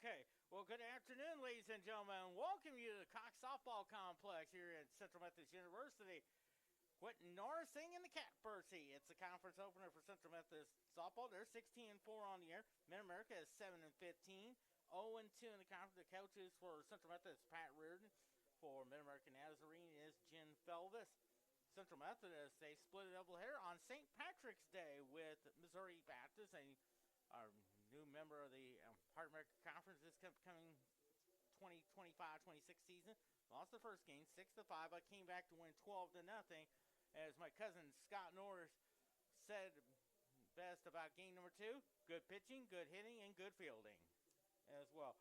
Okay. Well, good afternoon, ladies and gentlemen. Welcome you to the Cox Softball Complex here at Central Methodist University. Quentin Norris singing the Catbirdsy. It's the conference opener for Central Methodist softball. They're 16-4 on the year. MidAmerica is 7-15, 0-2 in the conference. The coaches for Central Methodist, Pat Reardon. For MidAmerica Nazarene is Jen Felvis. Central Methodist, they split a doubleheader on St. Patrick's Day with Missouri Baptist, our new member of the Heart America Conference this coming 2025-26 season. Lost the first game 6-5, but came back to win 12-0. As my cousin Scott Norris said best about game number 2, good pitching, good hitting, and good fielding as well.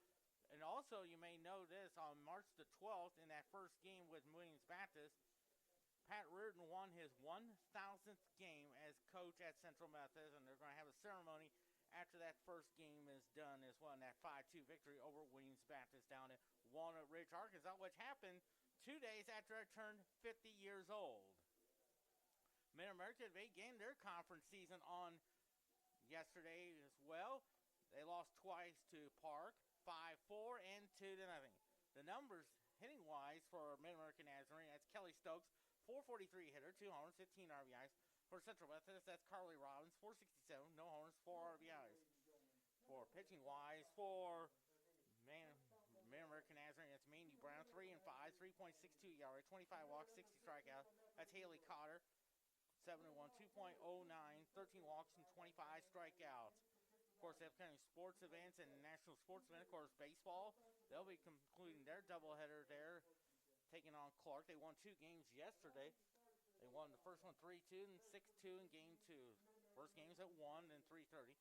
And also, you may know this, on March the 12th, in that first game with Williams Baptist, Pat Reardon won his 1,000th game as coach at Central Methodist, and they're going to have a ceremony after that first game is done as well, in that 5-2 victory over Williams Baptist down in Walnut Ridge, Arkansas, which happened 2 days after I turned 50 years old. MidAmerica, they began their conference season on yesterday as well. They lost twice to Park, 5-4 and 2-0. The numbers hitting-wise for MidAmerica Nazarene, that's Kelly Stokes, 443 hitter, 2 homers, 15 RBIs. For Central Methodist, that's Carly Robbins, 467, no homers, 4 RBIs. For pitching-wise, for MidAmerica Nazarene, that's Mandy Brown, 3-5, 3.62 ERA, 25 walks, 60 strikeouts. That's Haley Cotter, 7-1, 2.09, 13 walks, and 25 strikeouts. Of course, they have kind of sports events and national sports events. Of course, baseball, they'll be concluding their doubleheader there, taking on Clark. They won 2 games yesterday. They won the first one 3-2 and 6-2 in game 2. First game is at 1 and 3:30.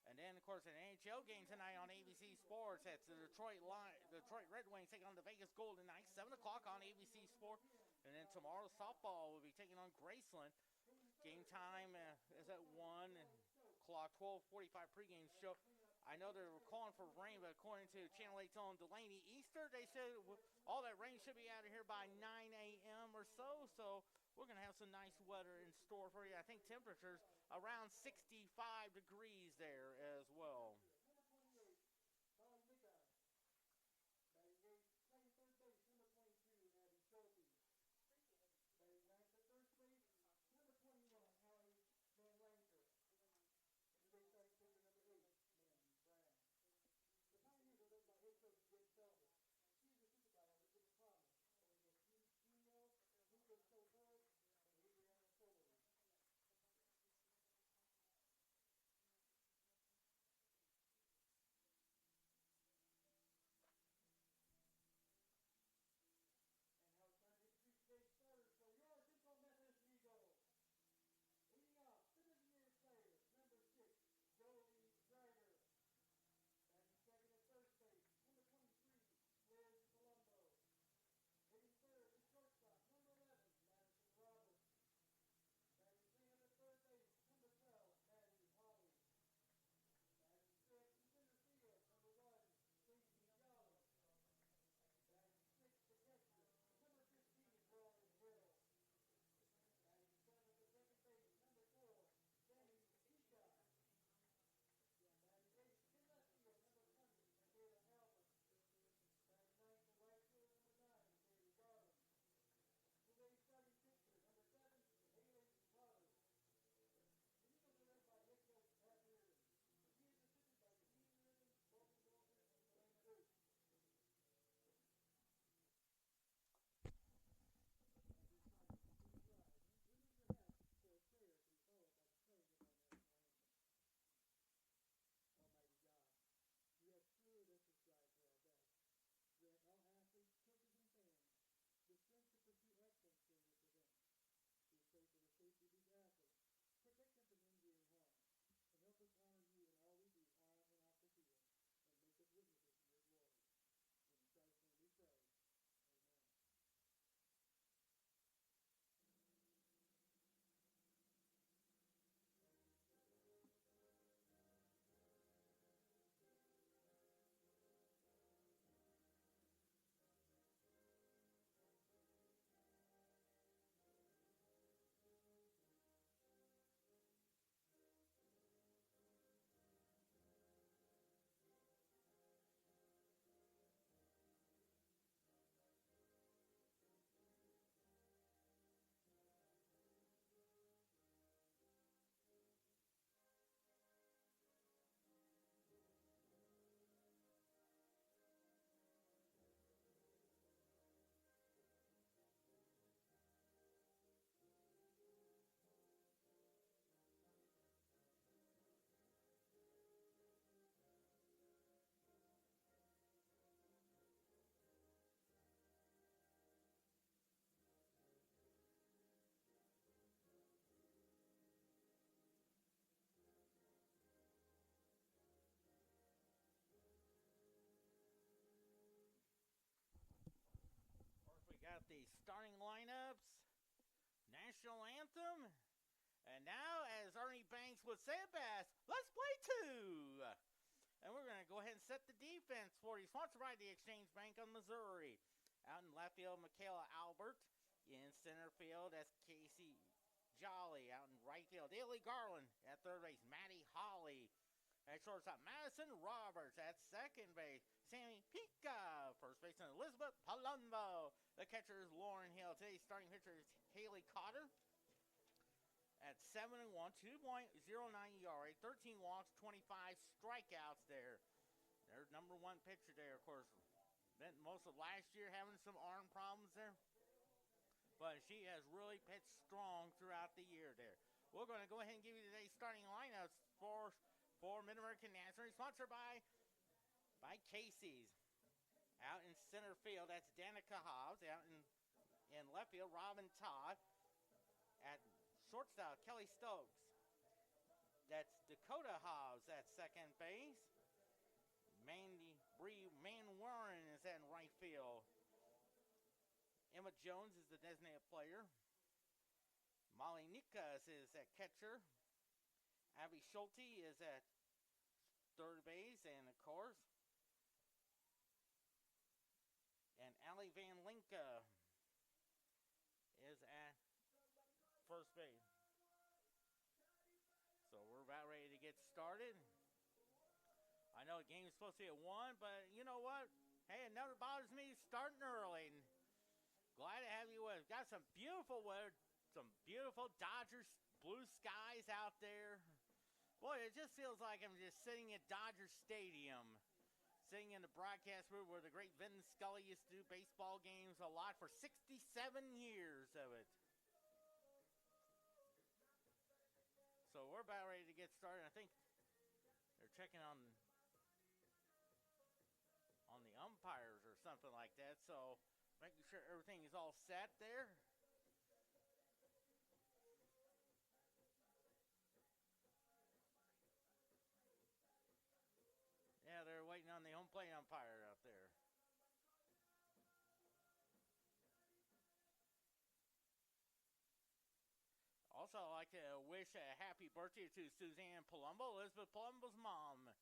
And then, of course, an NHL game tonight on ABC Sports. That's the Detroit Red Wings taking on the Vegas Golden Knights, 7 o'clock on ABC Sports. And then tomorrow, softball will be taking on Graceland. Game time is at 1 o'clock, 12:45 pregame show. I know they were calling for rain, but according to Channel 8's own Delaney Easter, they said all that rain should be out of here by 9 a.m. or so. So we're going to have some nice weather in store for you. I think temperatures around 65 degrees there as well. national anthem. And now, as Ernie Banks would say it best, let's play two. And we're going to go ahead and set the defense for you. Sponsored by the Exchange Bank of Missouri. Out in left field, Michaela Albert. In center field, that's Casey Jolly. Out in right field, Daly Garland. At third base, Maddie Holly. At shortstop, Madison Roberts. At second base, Sammy Pica. First baseman, Elizabeth Palumbo. The catcher is Lauren Hill. Today's starting pitcher is Haley Cotter. At 7-1, 2.09 ERA, 13 walks, 25 strikeouts there. Their number one pitcher there, of course. Spent most of last year having some arm problems there. But she has really pitched strong throughout the year there. We're going to go ahead and give you today's starting lineups for MidAmerica Nazarene, sponsored by Casey's. Out in center field, that's Danica Hobbs. Out in left field, Robin Todd. At shortstop, Kelly Stokes. That's Dakota Hobbs at second base. Mandy Bree Warren is in right field. Emma Jones is the designated player. Molly Nikas is at catcher. Abby Schulte is at third base, and of course, and Allie Van Linka is at first base. So we're about ready to get started. I know the game is supposed to be at 1, but you know what? Hey, it never bothers me starting early. Glad to have you with us. Got some beautiful weather, some beautiful Dodgers blue skies out there. Boy, it just feels like I'm just sitting at Dodger Stadium, sitting in the broadcast booth where the great Vince Scully used to do baseball games a lot for 67 years of it. So we're about ready to get started. I think they're checking on the umpires or something like that. So making sure everything is all set there. Yeah, they're waiting on the home plate umpire out there. Also, I'd like to wish a happy birthday to Suzanne Palumbo, Elizabeth Palumbo's mom.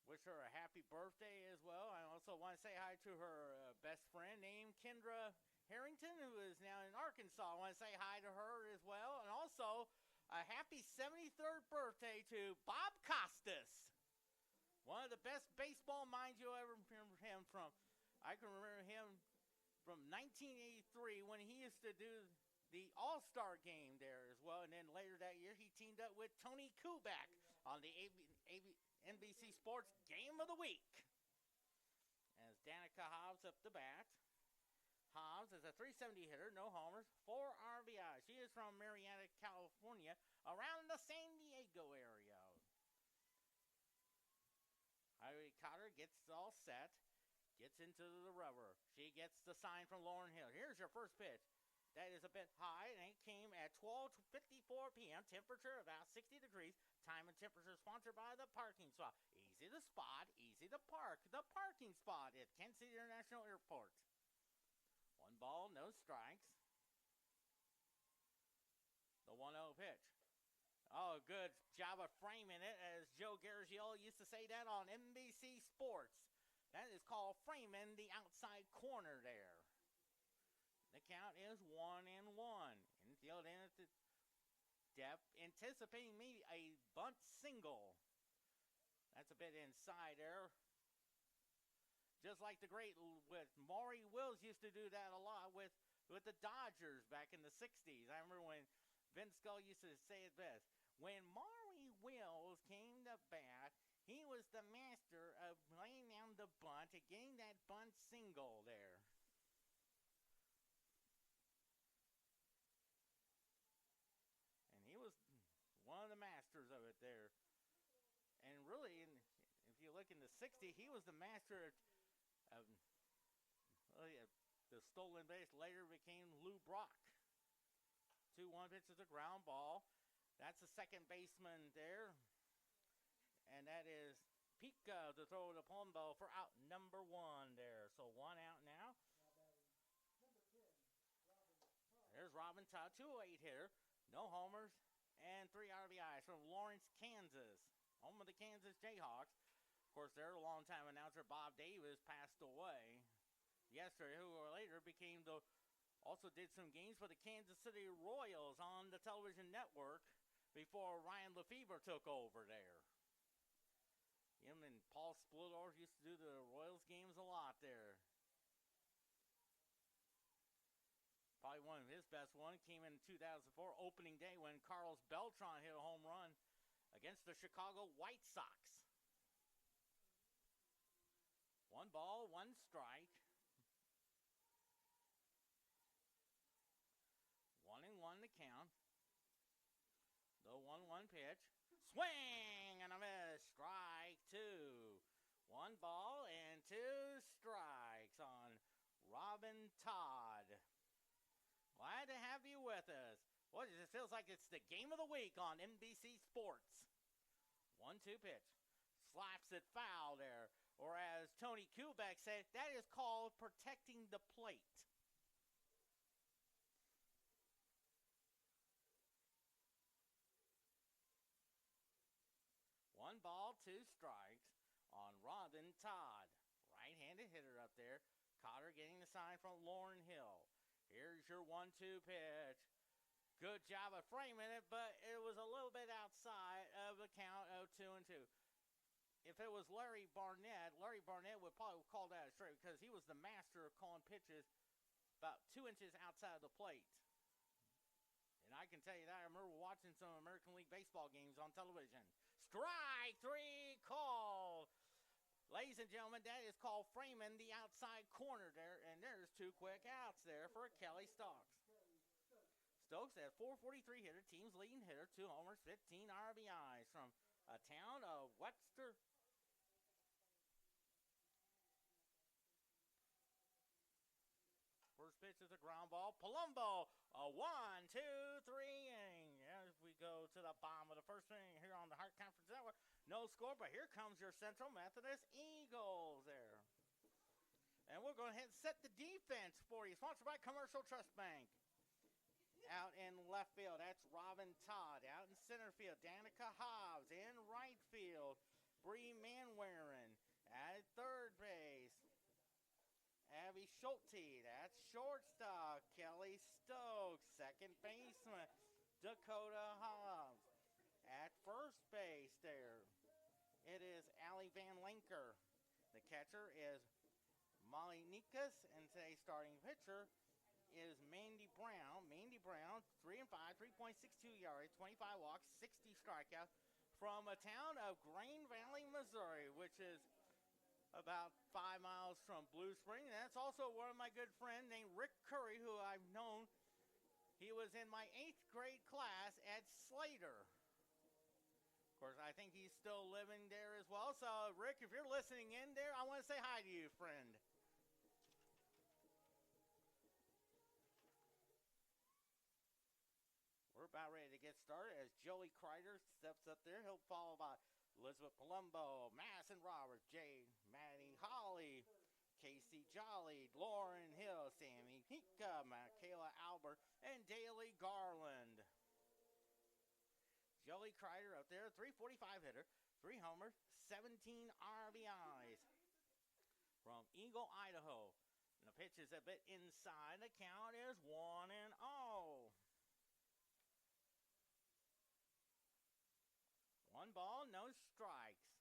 Wish her a happy birthday as well. I also want to say hi to her best friend named Kendra Harrington, who is now in Arkansas. I want to say hi to her as well. And also, a happy 73rd birthday to Bob Costas. One of the best baseball minds you'll ever remember him from. I can remember him from 1983 when he used to do the All-Star game there as well. And then later that year, he teamed up with Tony Kubek on the NBC Sports Game of the Week. As Danica Hobbs up the bat. Hobbs is a .370 hitter, no homers, 4 RBIs. She is from Marietta, California, around the San Diego area. Heidi Cotter gets all set, gets into the rubber. She gets the sign from Lauren Hill. Here's your first pitch. That is a bit high, and it came at 12:54 p.m. Temperature about 60 degrees. Time and temperature sponsored by the parking spot. Easy to spot, easy to park. The parking spot at Kansas City International Airport. 1 ball, no strikes. The 1-0 pitch. Oh, good job of framing it, as Joe Garagiola used to say that on NBC Sports. That is called framing the outside corner there. The count is 1-1. Infield in at the depth, anticipating maybe a bunt single. That's a bit inside there. Just like the great with Maury Wills used to do that a lot with the Dodgers back in the 60s. I remember when Vince Scully used to say it best. When Maury Wills came to bat, he was the master of laying down the bunt and getting that bunt single there. And he was one of the masters of it there. And really, if you look in the 60s, he was the master of the stolen base. Later became Lou Brock. 2-1 pitch is a ground ball. That's the second baseman there. And that is Pika to throw the Palumbo for out number 1 there. So 1 out now. There's Robin Todd, 208 hitter, no homers, and 3 RBIs from Lawrence, Kansas, home of the Kansas Jayhawks. Of course, their longtime announcer Bob Davis passed away yesterday, who later also did some games for the Kansas City Royals on the television network before Ryan Lefebvre took over there. Him and Paul Splitdorf used to do the Royals games a lot there. Probably one of his best one came in 2004, opening day, when Carlos Beltran hit a home run against the Chicago White Sox. 1 ball, 1 strike. 1-1 the count. The 1-1 pitch. Swing and a miss. Strike 2. 1 ball and 2 strikes on Robin Todd. Glad to have you with us. Well, it feels like it's the game of the week on NBC Sports. 1-2 pitch. Slaps it foul there. Or as Tony Kubek said, that is called protecting the plate. 1 ball, 2 strikes on Robin Todd. Right-handed hitter up there. Cotter getting the sign from Lauren Hill. Here's your 1-2 pitch. Good job of framing it, but it was a little bit outside of the count of 2-2. If it was Larry Barnett would probably call that a strike, because he was the master of calling pitches about 2 inches outside of the plate. And I can tell you that I remember watching some American League Baseball games on television. Strike 3 called. Ladies and gentlemen, that is called framing the outside corner there, and there's 2 quick outs there for Kelly Stokes. Stokes, at 443 hitter, team's leading hitter, 2 homers, 15 RBIs from a town of Webster. First pitch is a ground ball. Palumbo, a 1-2-3 inning. As we go to the bottom of the first inning here on the Hart Conference Network. No score, but here comes your Central Methodist Eagles there. And we're going to set the defense for you. Sponsored by Commercial Trust Bank. Out in left field, that's Robin Todd. Out in center field, Danica Hobbs. In right field, Bree Manwaring. At third base, Abby Schulte. That's shortstop, Kelly Stokes. Second baseman, Dakota Hobbs. At first base there, it is Allie Van Linker. The catcher is Molly Nikas, and today's starting pitcher is Mandy Brown. Mandy Brown, 3-5, 3.62 yards, 25 walks, 60 strikeouts from a town of Grain Valley, Missouri, which is about 5 miles from Blue Spring. And that's also one of my good friends named Rick Curry, who I've known. He was in my 8th grade class at Slater. Of course, I think he's still living there as well. So, Rick, if you're listening in there, I want to say hi to you, friend. We're about ready to get started as Joey Kreider steps up there. He'll follow by Elizabeth Palumbo, Madison Roberts, Jade, Maddie Holly, Casey Jolly, Lauren Hill, Sammy Hika, Michaela Albert, and Daly Garland. Joey Kreider up there, 345 hitter, 3 homers, 17 RBIs from Eagle, Idaho. And the pitch is a bit inside. The count is 1-0. 1 ball, no strikes.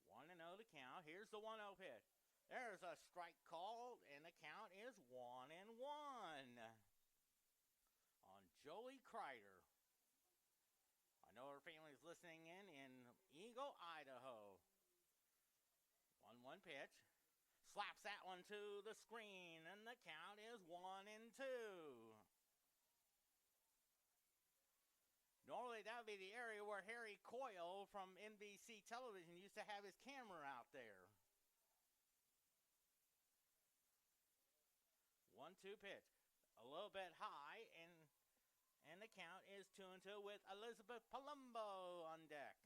1-0 the count. Here's the 1-0 pitch. There's a strike called, and the count is 1-1 on Joey Kreider. I know her family's listening in Eagle, Idaho. 1-1 pitch. Slaps that one to the screen, and the count is 1-2. Normally, that would be the area where Harry Coyle from NBC Television used to have his camera out there. 1-2 pitch. A little bit high, and the count is 2-2 with Elizabeth Palumbo on deck.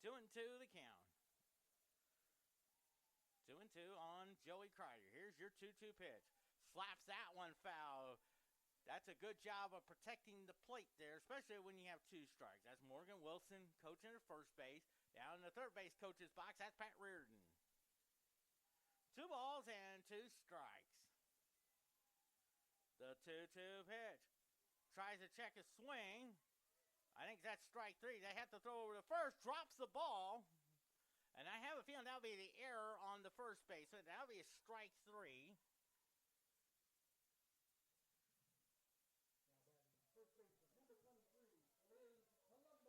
2-2 the count. 2-2 on Joey Kreider. Here's your 2-2 pitch. Slaps that one foul. That's a good job of protecting the plate there, especially when you have 2 strikes. That's Morgan Wilson coaching at first base. Down in the third base coach's box, that's Pat Reardon. 2 balls and 2 strikes. The 2-2 pitch. Tries to check his swing. I think that's strike 3. They have to throw over to first. Drops the ball. And I have a feeling that'll be the error on the first baseman. That'll be a strike 3.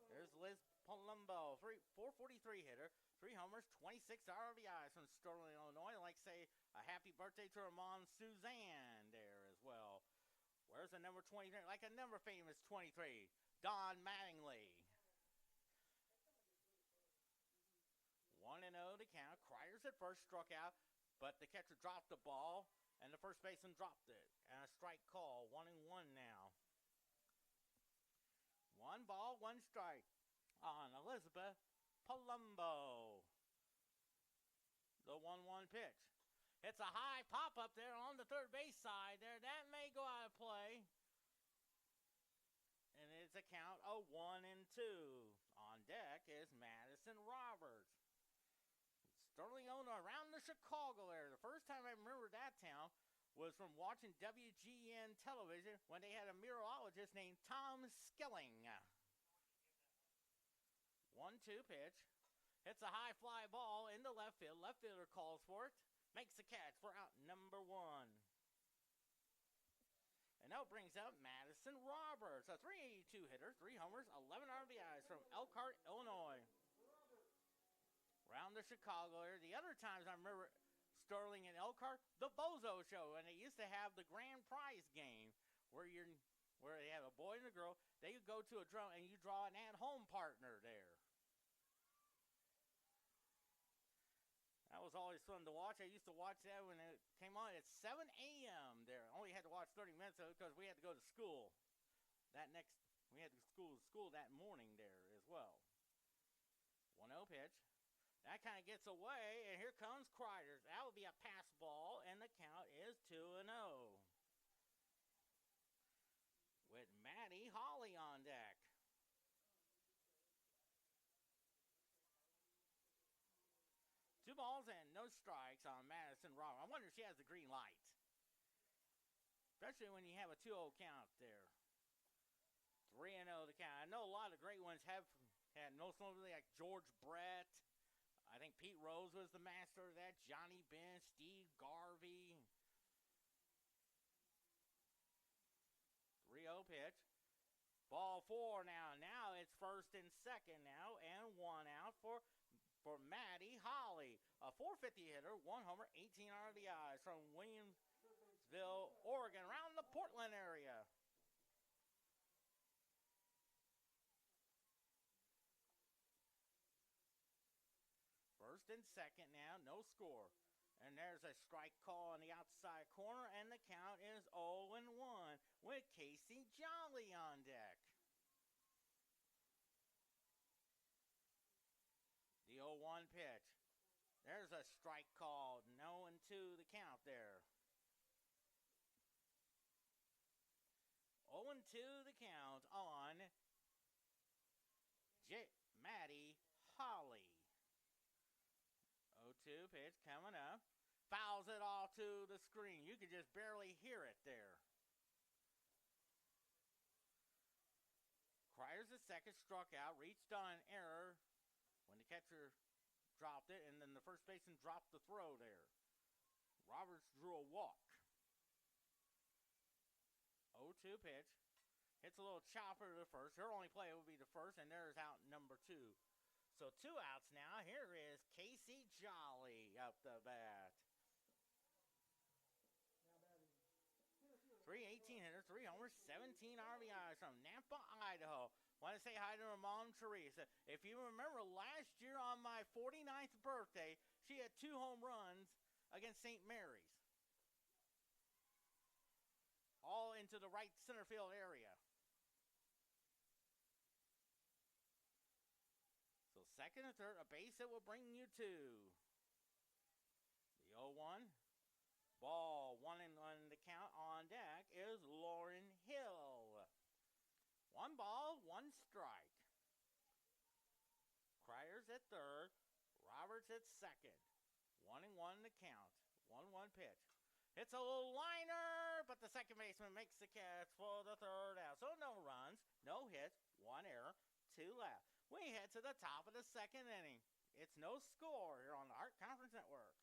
There's Liz Palumbo, 443 hitter, 3 homers, 26 RBIs from Sterling, Illinois. I'd like to say a happy birthday to her mom, Suzanne, there as well. Where's the number 23? Like a number famous 23, Don Mattingly. 1-0 to count. Cryers at first, struck out, but the catcher dropped the ball, and the first baseman dropped it. And a strike call, 1-1 now. 1 ball, 1 strike on Elizabeth Palumbo. The 1-1 pitch. It's a high pop up there on the third base side there. That may go out of play. And it's a count of 1-2. On deck is Madison Roberts. Sterling, Illinois, around the Chicago area. The first time I remember that town was from watching WGN television when they had a meteorologist named Tom Skilling. 1-2 pitch. Hits a high fly ball into left field. Left fielder calls for it. Makes the catch for out number 1. And now brings up Madison Roberts, a 382 hitter, 3 homers, 11 RBIs from Elkhart, Illinois. Around the Chicago area. The other times I remember Sterling and Elkhart, the Bozo Show, and they used to have the grand prize game where they have a boy and a girl. They would go to a drum and you draw an at-home partner there. That was always fun to watch. I used to watch that when it came on at 7 a.m. there. Only had to watch 30 minutes of it because we had to go to school. We had to school that morning there as well. 1-0 pitch. That kind of gets away, and here comes Kreider. That will be a pass ball, and the count is 2-0. With Maddie Holly on deck. Two balls and no strikes on Madison Roberts. I wonder if she has the green light. Especially when you have a 2-0 count there. 3-0 to count. I know a lot of great ones have had most notably like George Brett. I think Pete Rose was the master of that. Johnny Bench, Steve Garvey. 3-0 pitch. Ball 4 now. Now it's first and second now. And 1 out for Maddie Holly. A 450 hitter, 1 homer, 18 RBIs from Williamsville, Oregon, around the Portland area. First and second now, no score. And there's a strike call on the outside corner, and the count is 0-1 with Casey Jolly on deck. The 0-1 pitch. There's a strike call, 0-2 the count there. 0-2 the count on Maddie Holly. 0-2 pitch coming up. Fouls it all to the screen. You could just barely hear it there. Cryers the second, struck out, reached on error when the catcher dropped it, and then the first baseman dropped the throw there. Roberts drew a walk. 0-2 pitch. Hits a little chopper to the first. Her only play will be the first, and there's out number 2. So 2 outs now. Here is Casey Jolly up the bat. 318 hitter, 3 homers, 17 RBIs from Nampa, Idaho. Want to say hi to her mom, Teresa. If you remember last year on my 49th birthday, she had 2 home runs against St. Mary's. All into the right center field area. So second and third, a base that will bring you to the 0-1. Ball, 1-1 the count. On deck is Lauren Hill. 1 ball, 1 strike. Cryers at third. Roberts at second. 1-1 the count. 1-1 pitch. It's a little liner, but the second baseman makes the catch for the third out. So no runs, no hits, 1 error, 2 left. We head to the top of the second inning. It's no score here on the Art Conference Network.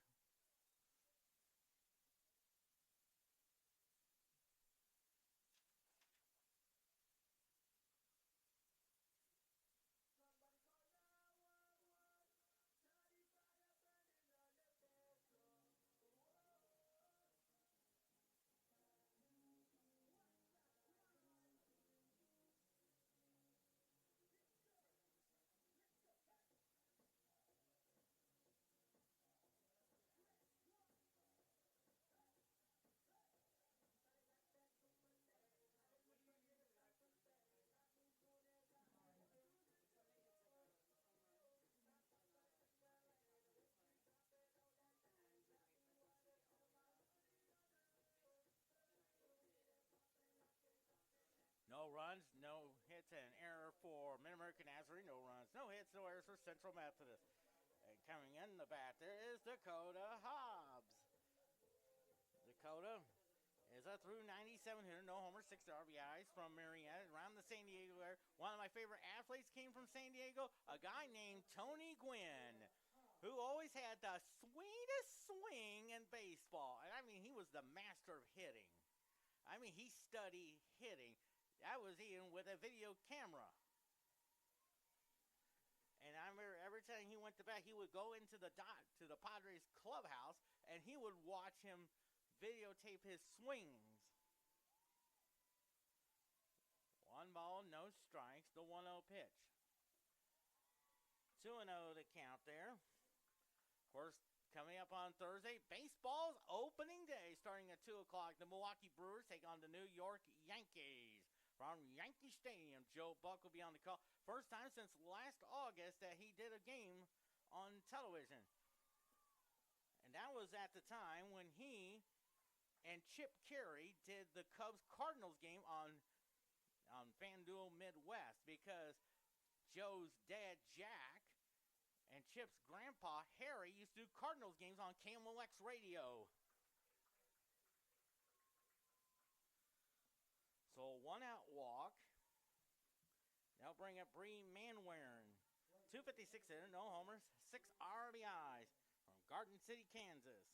No runs, no hits, and an error for MidAmerica Nazarene. No runs, no hits, no errors for Central Methodist. And coming in the bat, there is Dakota Hobbs. Dakota is a through 97 hitter, no homers, 6 RBIs from Marietta around the San Diego area. One of my favorite athletes came from San Diego, a guy named Tony Gwynn, who always had the sweetest swing in baseball. And I mean, he was the master of hitting. I mean, he studied hitting. That was even with a video camera. And I remember every time he went to bat, he would go into the Padres clubhouse, and he would watch him videotape his swings. 1 ball, no strikes, the 1-0 pitch. 2-0 the count there. Of course, coming up on Thursday, baseball's opening day starting at 2 o'clock. The Milwaukee Brewers take on the New York Yankees. From Yankee Stadium, Joe Buck will be on the call. First time since last August that he did a game on television. And that was at the time when he and Chip Carey did the Cubs-Cardinals game on FanDuel Midwest, because Joe's dad, Jack, and Chip's grandpa, Harry, used to do Cardinals games on KMOX radio. So 1-out walk. Now bring up Bree Manwaring. 256 hitter, no homers, 6 RBIs from Garden City, Kansas.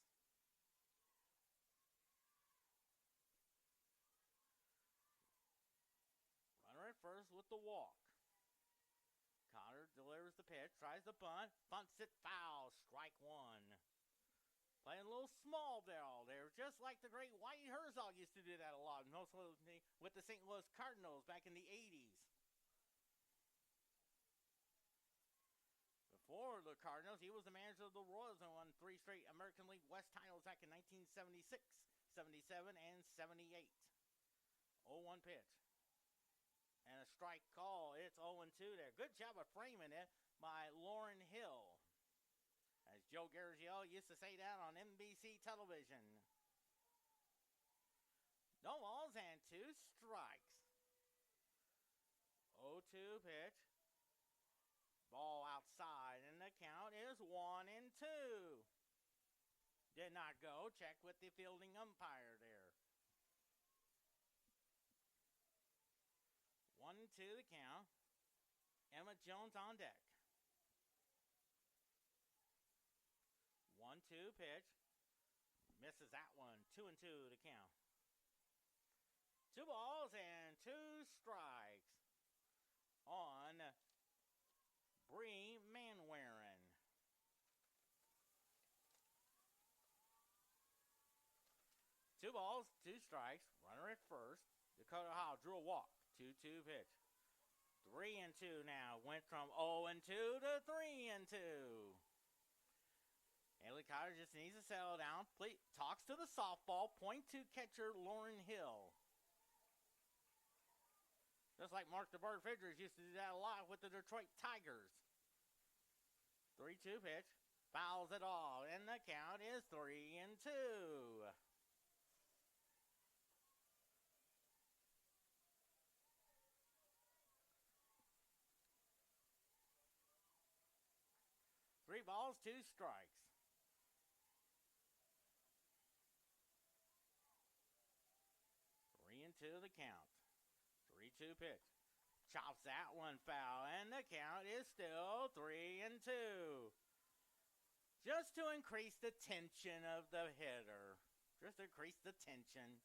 Runner at first with the walk. Cotter delivers the pitch, tries the bunt, bunts it foul, strike 1. Playing a little small ball there, just like the great Whitey Herzog used to do that a lot, mostly with the St. Louis Cardinals back in the 80s. Before the Cardinals, he was the manager of the Royals and won 3 straight American League West titles back in 1976, 77, and 78. 0-1 pitch. And a strike call. It's 0-2 there. Good job of framing it by Lauren Hill. As Joe Garagiola used to say that on NBC television. No balls and 2 strikes. 0-2 pitch. Ball outside, and the count is 1-2. Did not go. Check with the fielding umpire there. 1-2 the count. Emma Jones on deck. 1-2 pitch. Misses that one. 2-2 to count. 2 balls and 2 strikes on Bree Manwaring. Two balls, 2 strikes. Runner at first. Dakota Howell drew a walk. 2-2 pitch. 3-2 now. Went from 0-2 to 3-2. Haley Cotter just needs to settle down. Talks to the softball. Point to catcher Lauren Hill. Just like Mark the Bird Fidgers used to do that a lot with the Detroit Tigers. 3-2 pitch. Fouls it all. And the count is 3-2. 3 balls, 2 strikes. Three and two the count. 3-2 pitch. Chops that one foul, and the count is still 3-2. Just to increase the tension of the hitter. Just to increase the tension.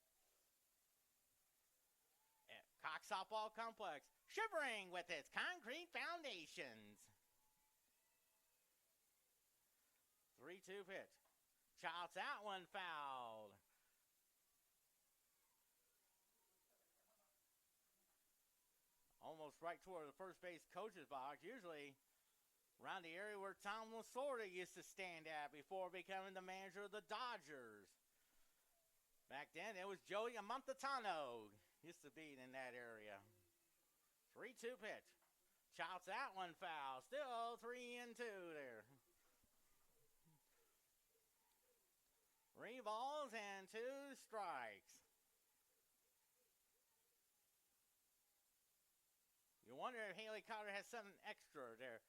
At Cox Softball Complex, shivering with its concrete foundations. 3-2 pitch. Chops that one fouled. Almost right toward the first base coach's box. Usually around the area where Tom Lasorda used to stand at before becoming the manager of the Dodgers. Back then, it was Joey Amontano used to be in that area. 3-2 pitch. Chops that one foul. Still 3-2 there. 3 balls and 2 strikes. You wonder if Haley Cotter has something extra there.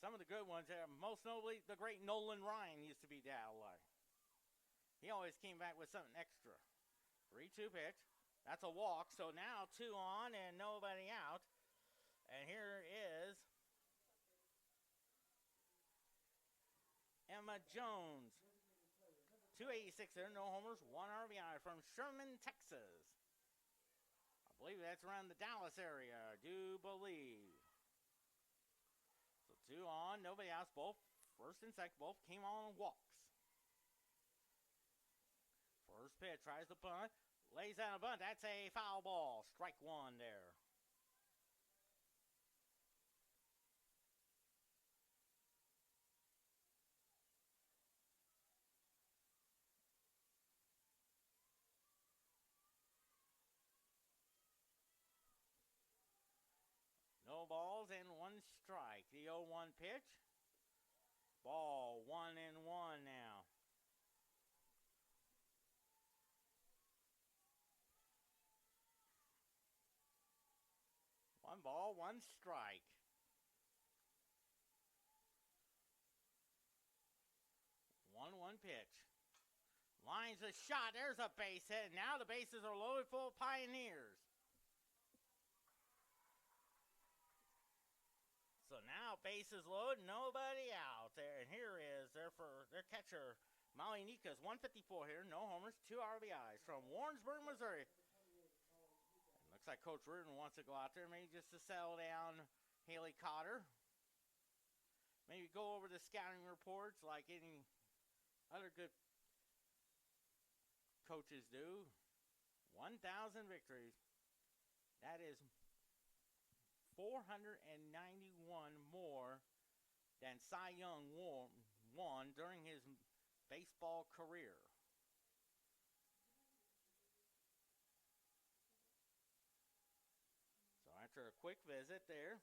Some of the good ones there, most notably the great Nolan Ryan used to be that like. He always came back with something extra. 3-2 pitch. That's a walk, so now 2 on and nobody out. And here is Emma Jones. 286 there, no homers, 1 RBI from Sherman, Texas. I believe that's around the Dallas area, I do believe. So 2 on, nobody else, both first and second, both came on walks. First pitch, tries to bunt, lays down a bunt, that's a foul ball, strike 1 there. No balls and 1 strike. The 0-1 pitch. Ball 1-1 now. One ball, 1 strike. 1-1 pitch. Lines a shot. There's a base hit. Now the bases are loaded full of Pioneers. So now bases loaded, nobody out there. And here is their catcher, Molly Nikas, 154 here, no homers, 2 RBIs from Warrensburg, Missouri. And looks like Coach Reardon wants to go out there, maybe just to settle down Haley Cotter. Maybe go over the scouting reports like any other good coaches do. 1,000 victories. That is 491 more than Cy Young won during his baseball career. So after a quick visit there,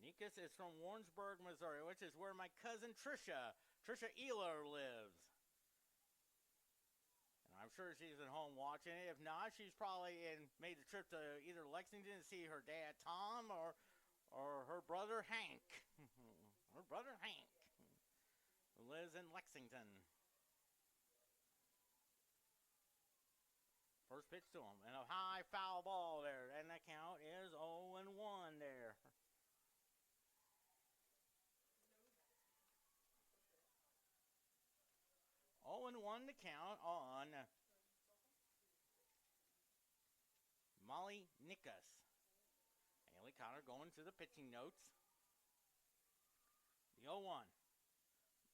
Nikas is from Warrensburg, Missouri, which is where my cousin Trisha Ehler lives. I'm sure she's at home watching it. If not, she's probably made the trip to either Lexington to see her dad, Tom, or her brother, Hank. Her brother, Hank, who lives in Lexington. First pitch to him, and a high foul ball there, and the count is 0-1 there. And 1 to count on Molly Nikas. Haley Cotter going to the pitching notes. The 0-1.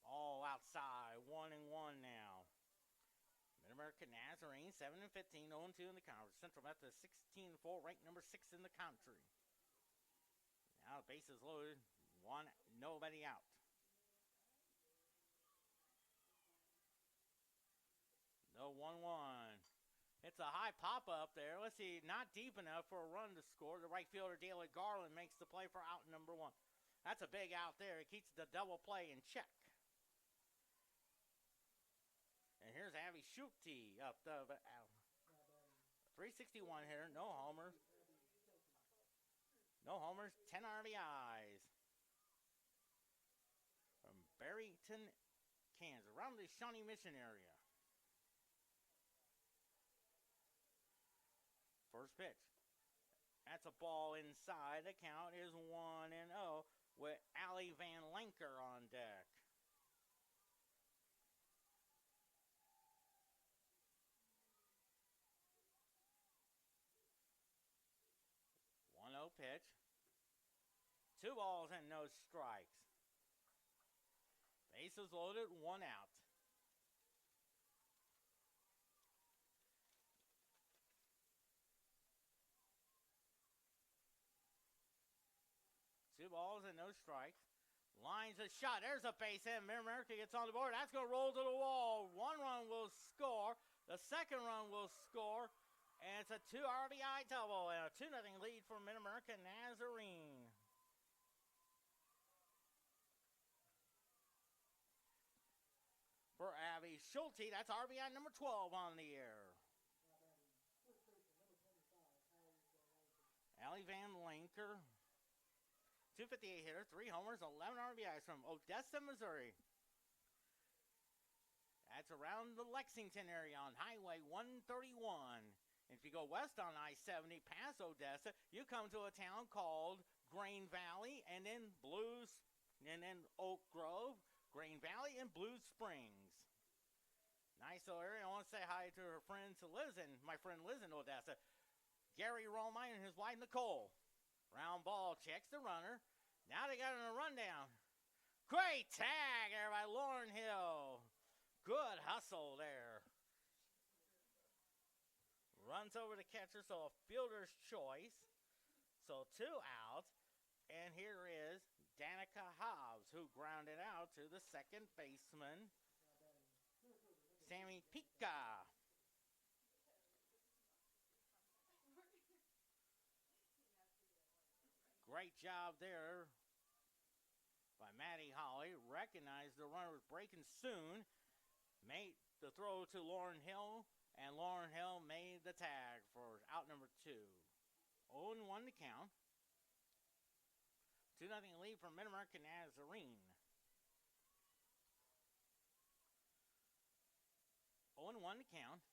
All outside, 1-1 now. MidAmerica Nazarene, 7-15, 0-2 in the conference. Central Methodist, 16-4, ranked number 6 in the country. Now the bases loaded, nobody out. No 1-1. It's a high pop up there. Let's see, not deep enough for a run to score. The right fielder, Daly Garland, makes the play for out number 1. That's a big out there. It keeps the double play in check. And here's Abby Schulte up the 361 hitter, no homers. No homers, 10 RBIs. Barrington, Kansas, around the Shawnee Mission area. First pitch. That's a ball inside. The count is 1-0 with Allie Van Lanker on deck. Pitch. 2 balls and no strikes. Bases loaded, 1 out. Two balls and no strikes. Lines a shot. There's a base hit. MidAmerica gets on the board. That's going to roll to the wall. 1 run will score. The second run will score. And it's a 2 RBI double and a 2-0 lead for MidAmerica Nazarene. For Abby Schulte, that's RBI number 12 on the air. Allie Van Lanker, 258 hitter, 3 homers, 11 RBIs from Odessa, Missouri. That's around the Lexington area on Highway 131. If you go west on I-70 past Odessa, you come to a town called Grain Valley, and then Oak Grove, Grain Valley, and Blue Springs. Nice little area. I want to say hi to her friend my friend lives in Odessa. Gary Romine and his wife Nicole. Round ball checks the runner. Now they got in a rundown. Great tag there by Lauren Hill. Good hustle there. Runs over the catcher, so a fielder's choice. So 2 outs. And here is Danica Hobbs, who grounded out to the second baseman, Sammy Pika. Great job there by Maddie Holly. Recognized the runner was breaking soon. Made the throw to Lauren Hill. And Lauren Hill made the tag for out number 2. 0-1 to count. 2-0 lead for MidAmerica Nazarene. 0-1 to count.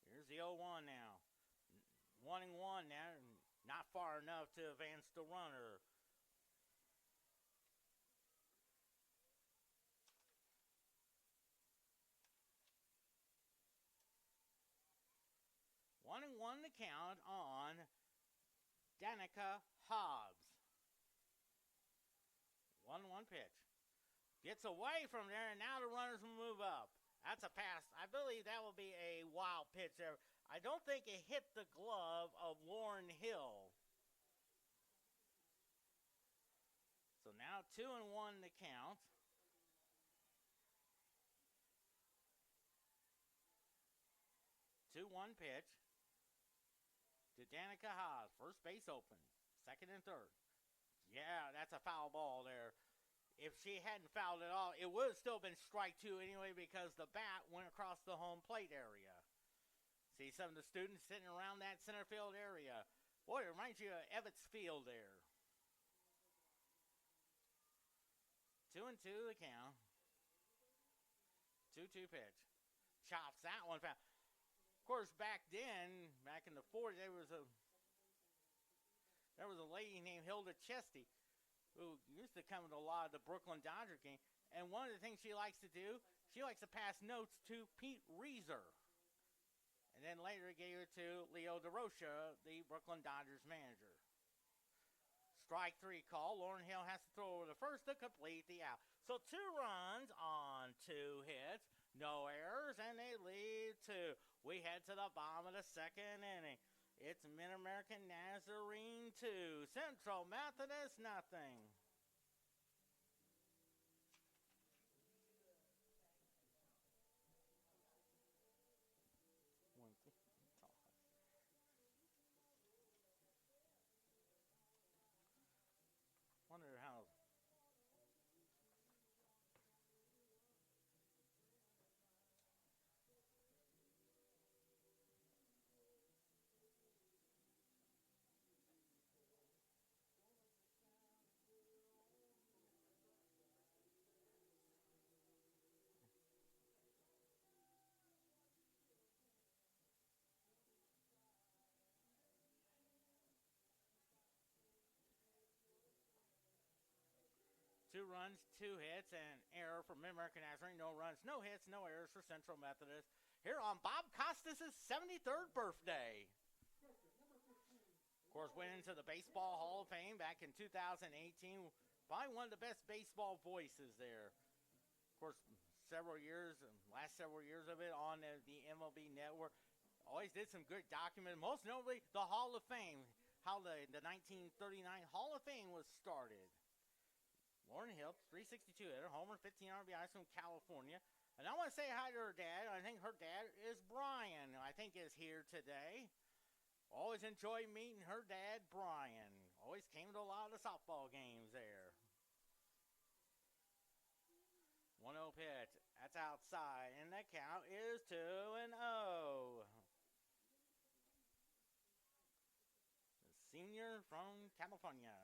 Here's the 0-1 now. 1-1 now. Not far enough to advance the runner. One to count on Danica Hobbs. 1-1 pitch. Gets away from there, and now the runners will move up. That's a pass. I believe that will be a wild pitch there. I don't think it hit the glove of Lauren Hill. So now 2-1 to count. 2-1 pitch to Danica Haas. First base open. Second and third. Yeah, that's a foul ball there. If she hadn't fouled at all, it would have still been strike 2 anyway because the bat went across the home plate area. See some of the students sitting around that center field area. Boy, it reminds you of Evetts Field there. 2-2 the count. 2-2 pitch. Chops that one foul. Of course, back in the 40s, there was a lady named Hilda Chesty who used to come to a lot of the Brooklyn Dodger games. And one of the things she likes to do, she likes to pass notes to Pete Reeser. And then later gave it to Leo DeRocha, the Brooklyn Dodgers manager. Strike 3 call. Lauren Hill has to throw over the first to complete the out. So 2 runs on 2 hits. No errors, and they lead 2. We head to the bottom of the second inning. It's MidAmerica Nazarene 2, Central Methodist nothing. Wonder how. 2 runs, 2 hits, and error for MidAmerica Nazarene. No runs, no hits, no errors for Central Methodist. Here on Bob Costas' 73rd birthday. Of course, went into the Baseball Hall of Fame back in 2018. Probably one of the best baseball voices there. Of course, last several years of it on the MLB Network. Always did some good documenting. Most notably, the Hall of Fame. How the 1939 Hall of Fame was started. Lauren Hill, 362 hitter, homer, 15 RBIs from California. And I want to say hi to her dad. I think her dad is Brian, I think is here today. Always enjoyed meeting her dad, Brian. Always came to a lot of the softball games there. 1-0 pitch. That's outside, and the count is 2-0. Senior from California.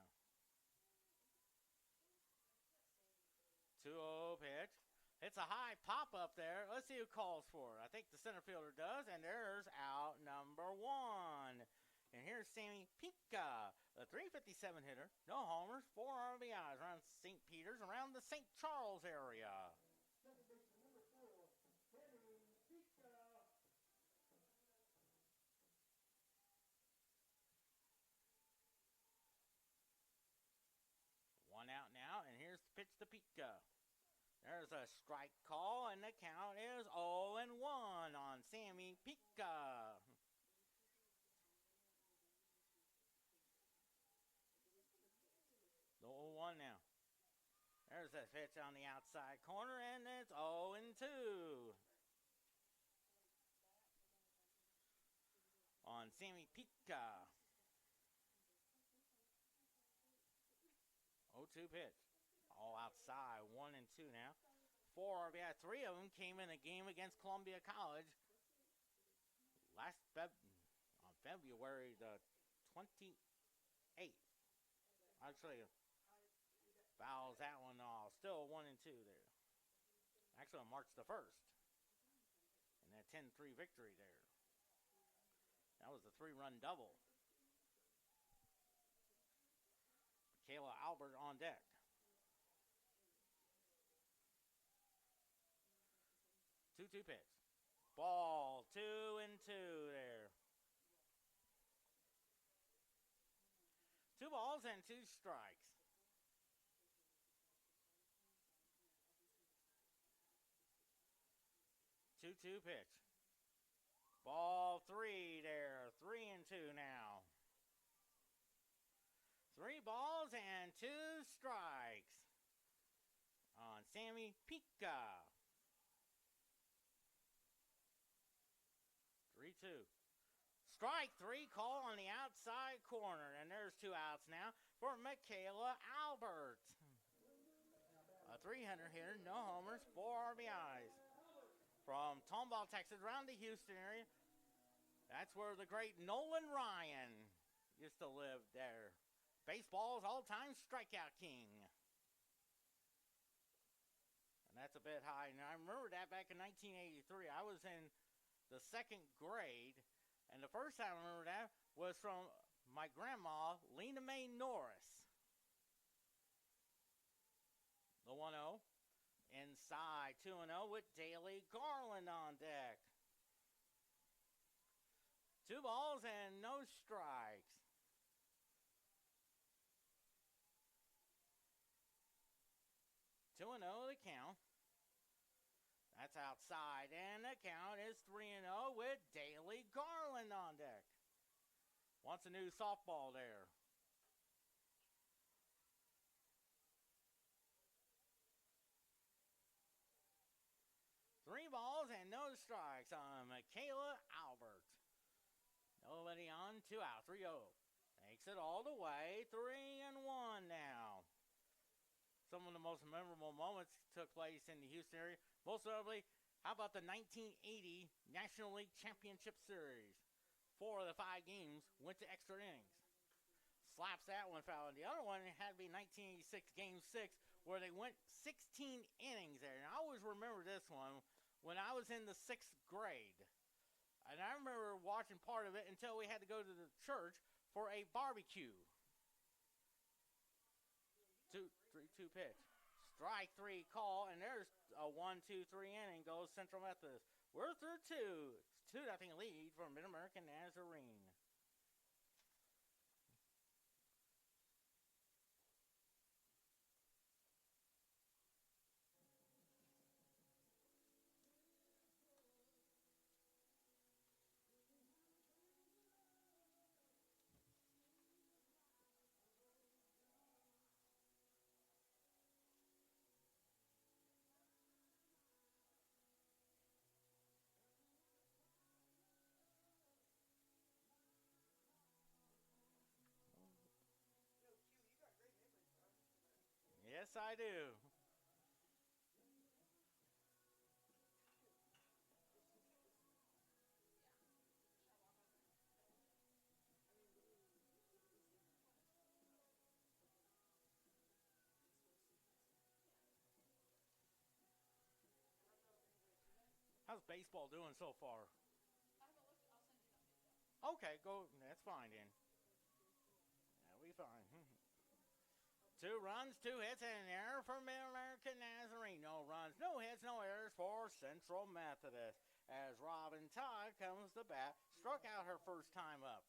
2-0 pitch. It's a high pop up there. Let's see who calls for it. I think the center fielder does, and there's out number 1. And here's Sammy Pika, the 357 hitter. No homers, 4 RBIs around St. Peter's, around the St. Charles area. Out now, and here's the pitch to Pika. There's a strike call, and the count is 0-1 on Sammy Pika. The 0-1 now. There's that pitch on the outside corner, and it's 0-2 on Sammy Pika. 0-2 pitch. All outside, 1-2 now. 4 RBI. 3 of them came in a game against Columbia College on February the 28th. Actually, fouls that one off. Still 1-2 there. Actually, on March the 1st. And that 10-3 victory there. That was a 3-run double. Kayla Albert on deck. 2-2 pitch. Ball, 2-2 there. 2 balls and 2 strikes. Two pitch. Ball 3 there. 3-2 now. 3 balls and 2 strikes on Sammy Pika. 3-2. Strike 3 call on the outside corner. And there's 2 outs now for Michaela Albert. A 300 hitter, no homers, 4 RBIs. From Tomball, Texas, around the Houston area. That's where the great Nolan Ryan used to live there. Baseball's all-time strikeout king. And that's a bit high. And I remember that back in 1983. I was in the 2nd grade. And the first time I remember that was from my grandma, Lena Mae Norris. The 1-0. Inside, 2-0 with Daly Garland on deck. 2 balls and no strikes. 2-0 the count. That's outside, and the count is 3-0 with Daly Garland on deck. Wants a new softball there. Three balls and no strikes on Michaela Albert. Nobody on, 2 out, 3-0. Takes it all the way, 3-1 now. Some of the most memorable moments took place in the Houston area. Most notably, how about the 1980 National League Championship Series? 4 of the 5 games went to extra innings. Slaps that one foul. And the other one had to be 1986 Game 6, where they went 16 innings there. And I always remember this one when I was in the 6th grade. And I remember watching part of it until we had to go to the church for a barbecue. 2-3-2 pitch. strike three call, and there's a 1-2-3 inning goes Central Methodist. We're through two. It's 2-0 lead for MidAmerica Nazarene. Yes, I do. How's baseball doing so far? Okay, go. That's fine then. That'll be fine. 2 runs, 2 hits, and an error for MidAmerica Nazarene. No runs, no hits, no errors for Central Methodist. As Robin Todd comes to bat, struck out her first time up.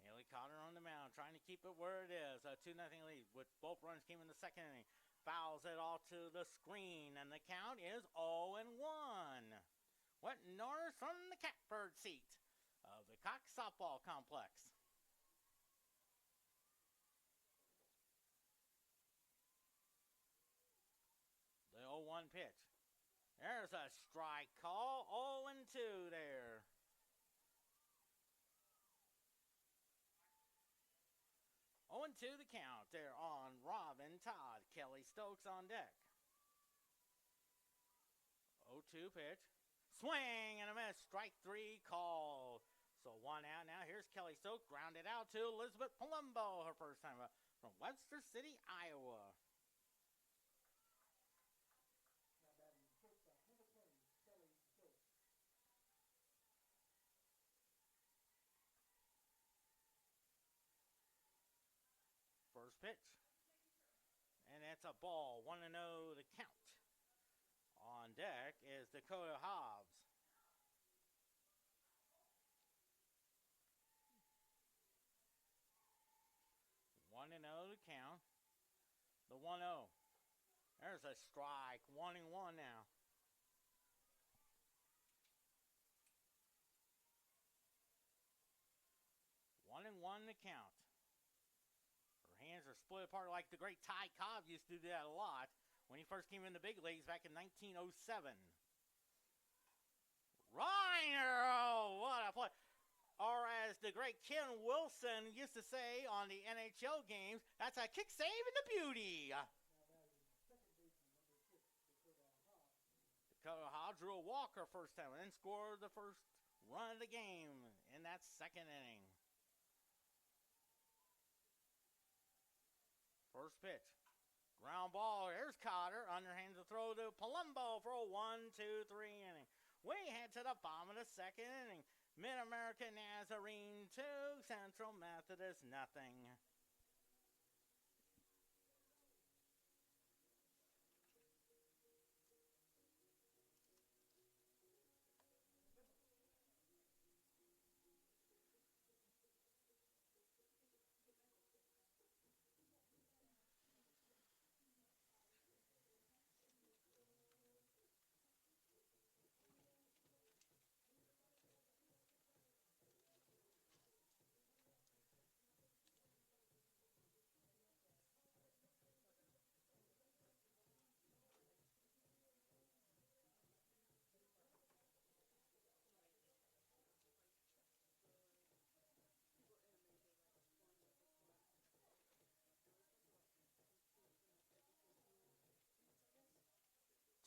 Haley Cotter on the mound, trying to keep it where it is. A 2-0 lead, with both runs came in the second inning. Fouls it off to the screen, and the count is 0-1. Went north from the catbird seat of the Cox Softball Complex. The 0-1 pitch. There's a strike call. 0-2 there. 0-2 the count there on Robin Todd. Kelly Stokes on deck. 0-2 pitch. Swing and a miss. Strike three called. So 1 out now. Here's Kelly Stokes. Grounded out to Elizabeth Palumbo. Her first time up from Webster City, Iowa. First pitch. And that's a ball. 1-0 the count. On deck is Dakota Hobbs. 1-0 to count. The 1-0. There's a strike. 1-1 now. 1-1 to count. Her hands are split apart like the great Ty Cobb used to do that a lot when he first came in the big leagues back in 1907. Reiner! Oh, what a play. Or as the great Ken Wilson used to say on the NHL games, that's a kick save and a beauty. Dakota Hobbs drew a walk her first time and then scored the first run of the game in that second inning. First pitch. Ground ball. Here's Cotter. Underhands the throw to Palumbo for a 1-2-3 inning. We head to the bottom of the second inning. MidAmerica Nazarene 2, Central Methodist nothing.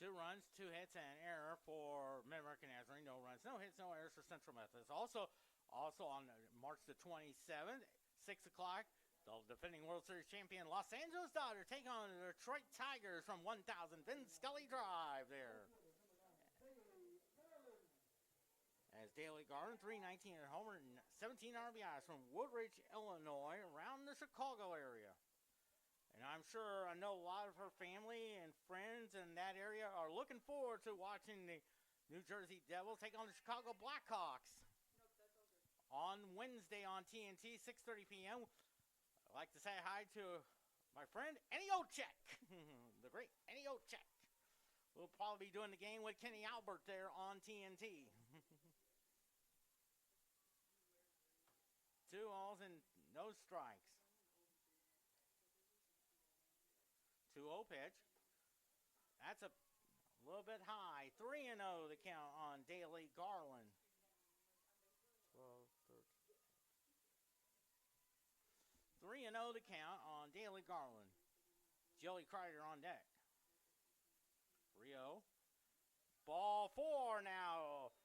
Two runs, 2 hits, and an error for MidAmerica Nazarene. No runs, no hits, no errors for Central Methodist. Also on March the 27th, 6 o'clock, the defending World Series champion Los Angeles Dodgers take on the Detroit Tigers from 1000 Vince Scully Drive there. as Daily Garden 319 at Homer and 17 RBIs from Woodridge, Illinois, around the Chicago area. And I know a lot of her family and friends in that area are looking forward to watching the New Jersey Devils take on the Chicago Blackhawks on Wednesday on TNT, 6:30 p.m. I'd like to say hi to my friend, Enny Ochek, the great Enny Ochek. We'll probably be doing the game with Kenny Albert there on TNT. 2 balls and no strikes. 2-0 pitch. That's a little bit high. 3-0 the count on Daly Garland. 3-0 the count on Daly Garland. Jelly Kreider on deck. 3-0. Ball 4 now.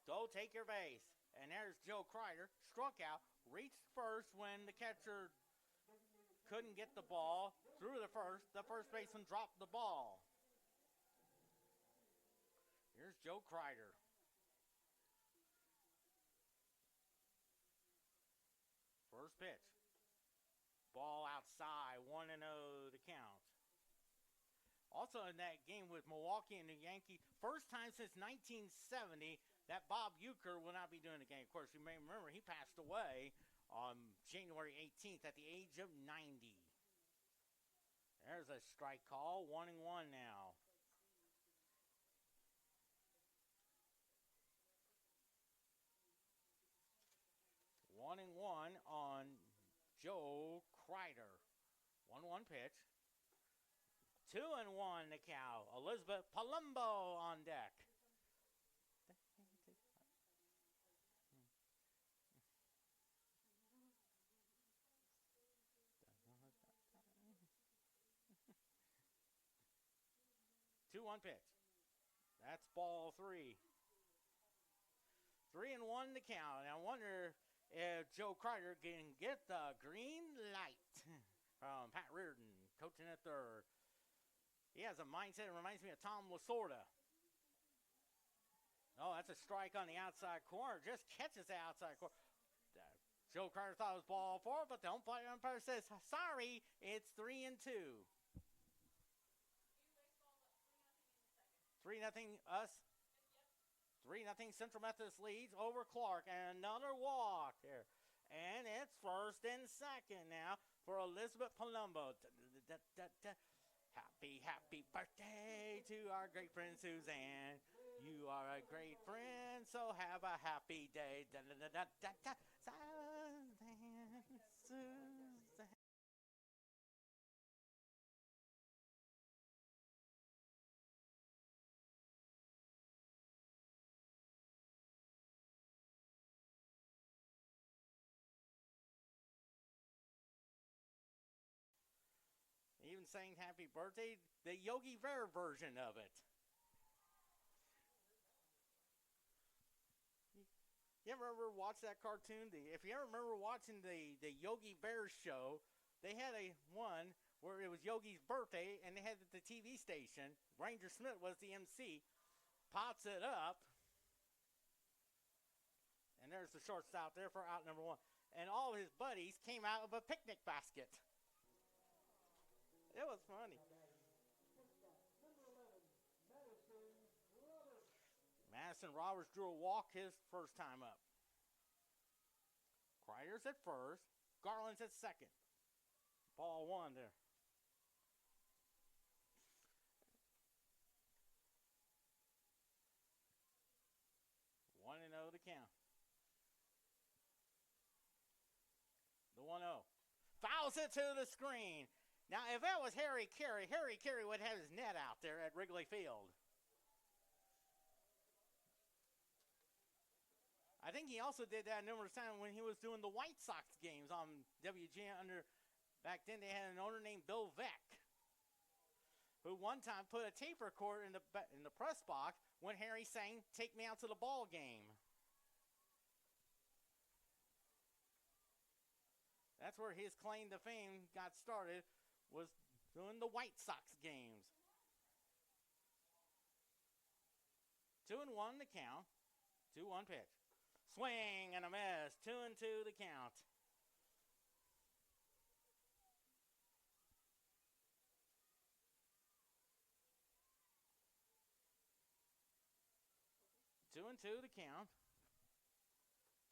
Go take your base. And there's Joe Kreider. Struck out. Reached first when the catcher couldn't get the ball. Threw the first. The first baseman dropped the ball. Here's Joe Kreider. First pitch. Ball outside, 1-0 to count. Also in that game with Milwaukee and the Yankees, first time since 1970 that Bob Uecker will not be doing the game. Of course, you may remember he passed away on January 18th at the age of 90. There's a strike call, 1-1 now. One and one on Joe Kreider. 1-1 pitch. 2-1 the count. Elizabeth Palumbo on deck. Two-one pitch. That's ball 3. 3-1 the count. And I wonder if Joe Kreider can get the green light from Pat Reardon, coaching at third. He has a mindset that reminds me of Tom Lasorda. Oh, that's a strike on the outside corner. Just catches the outside corner. Joe Kreider thought it was ball 4, but the umpire says, sorry, it's 3-2. 3-0 us. 3-0 Central Methodist leads over Clark, and another walk here. And it's first and second now for Elizabeth Palumbo. Happy birthday to our great friend Suzanne. You are a great friend, so have a happy day. Suzanne. Even saying happy birthday, the Yogi Bear version of it. You ever watch that cartoon? If you ever remember watching the Yogi Bear show, they had a one where it was Yogi's birthday, and they had the TV station. Ranger Smith was the MC. Pops it up, and there's the shortstop there for out number 1. And all of his buddies came out of a picnic basket. It was funny. Madison Roberts drew a walk his first time up. Kreider's at first. Garland's at second. Ball 1 there. One and 0 to count. The 1-0. Fouls it to the screen. Now, if that was Harry Carey would have his net out there at Wrigley Field. I think he also did that numerous times when he was doing the White Sox games on WGN back then they had an owner named Bill Veck, who one time put a tape recorder in the press box when Harry sang "Take Me Out to the Ball Game." That's where his claim to fame got started, was doing the White Sox games. 2-1 the count. 2-1 pitch. Swing and a miss. 2-2 the count. Two and two the count.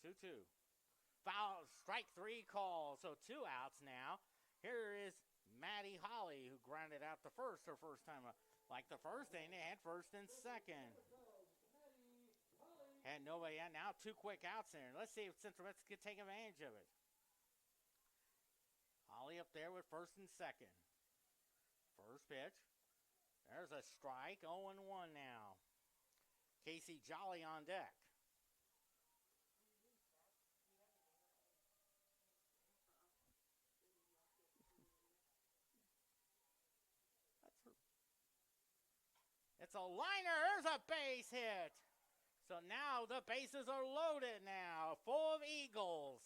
2-2. Foul, strike three call. So 2 outs now. Here is Maddie Holly, who grounded out the first her first time up. Like the first inning, they had first and second. Had nobody out. Now 2 quick outs there. Let's see if Central Methodist can take advantage of it. Holly up there with first and second. First pitch. There's a strike. 0-1 now. Casey Jolly on deck. It's a liner. There's a base hit. So now the bases are loaded now, full of Eagles.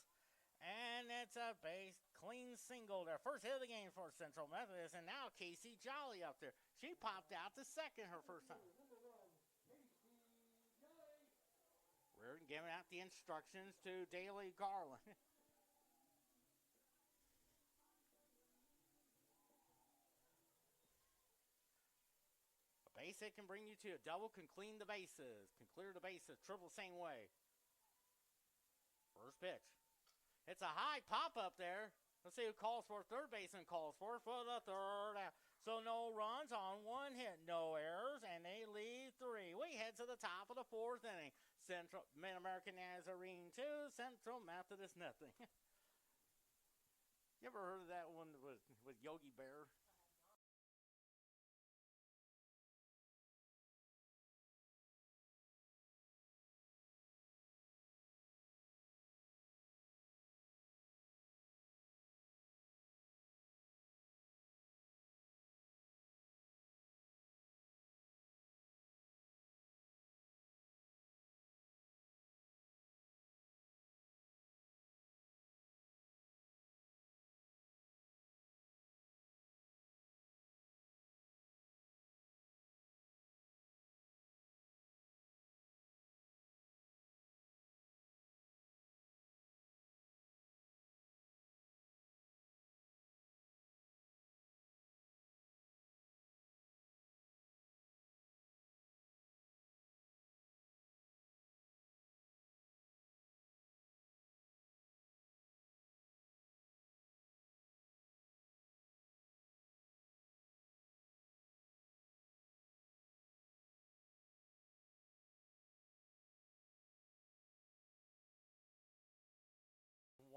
And it's a base clean single there. First hit of the game for Central Methodist. And now Casey Jolly up there. She popped out to second her first time. We're giving out the instructions to Daly Garland. Base hit can bring you to a double, can clean the bases, can clear the bases, triple same way. First pitch. It's a high pop up there. Let's see who calls for third baseman calls for the third out. So no runs on 1 hit, no errors, and they lead 3. We head to the top of the 4th inning. Central MidAmerica Nazarene 2, Central Methodist nothing. You ever heard of that one with Yogi Bear?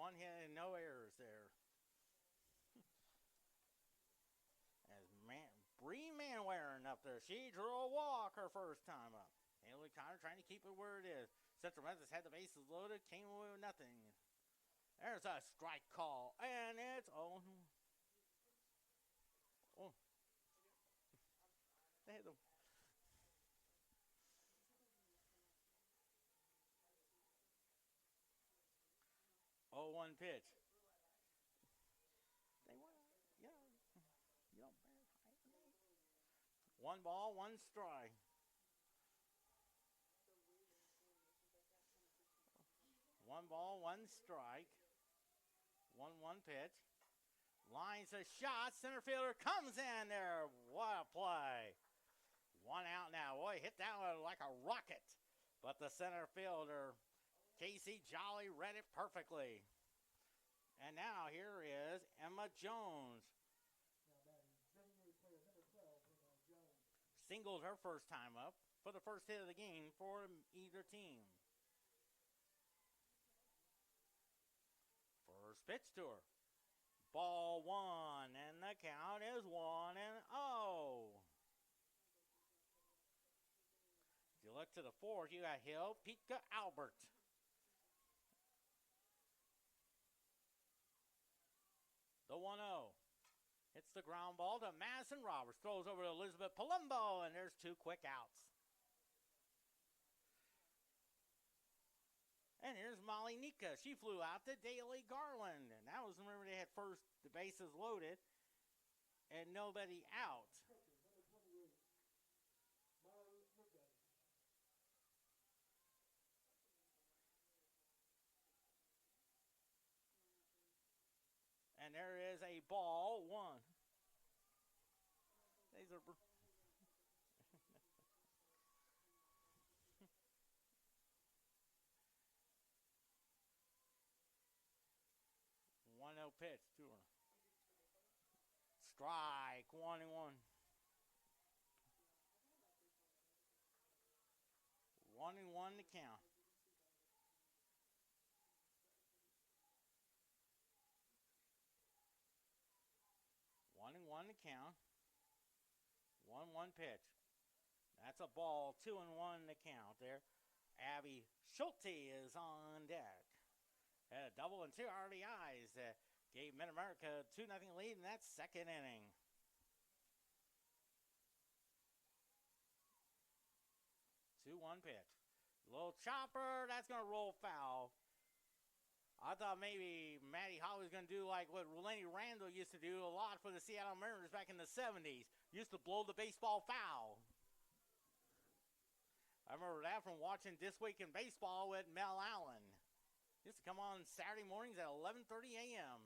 One hit and no errors there. As Bree Manwaring up there. She drew a walk her first time up. Haley Connor trying to keep it where it is. Central Methodist had the bases loaded, came away with nothing. There's a strike call, and it's oh. They had the 0-1 pitch. They went, you don't 1 ball, 1 strike. 1 ball, 1 strike. 1-1 pitch. Lines a shot. Center fielder comes in there. What a play. 1 out now. Boy, hit that one like a rocket. But the center fielder, Casey Jolly, read it perfectly. And now here is Emma Jones. Singled her first time up for the first hit of the game for either team. First pitch to her. Ball 1, and the count is 1-0. If you look to the 4th, you got Hill, Pika, Albert. The 1-0. Hits the ground ball to Madison Roberts. Throws over to Elizabeth Palumbo, and there's 2 quick outs. And here's Molly Nika. She flew out to Daly Garland. And that was, remember, they had first the bases loaded and nobody out. is a ball one. These are 1-0 pitch to her. Strike, 1-1. 1-1 to count. One to count. 1-1 pitch. That's a ball. 2-1 to count there. Abby Schulte is on deck. Had a double and 2 RBIs that gave MidAmerica a 2-0 lead in that second inning. 2-1 pitch. Little chopper. That's going to roll foul. I thought maybe Maddie Holly was going to do like what Lenny Randall used to do a lot for the Seattle Mariners back in the 70s. Used to blow the baseball foul. I remember that from watching This Week in Baseball with Mel Allen. Used to come on Saturday mornings at 11:30 a.m.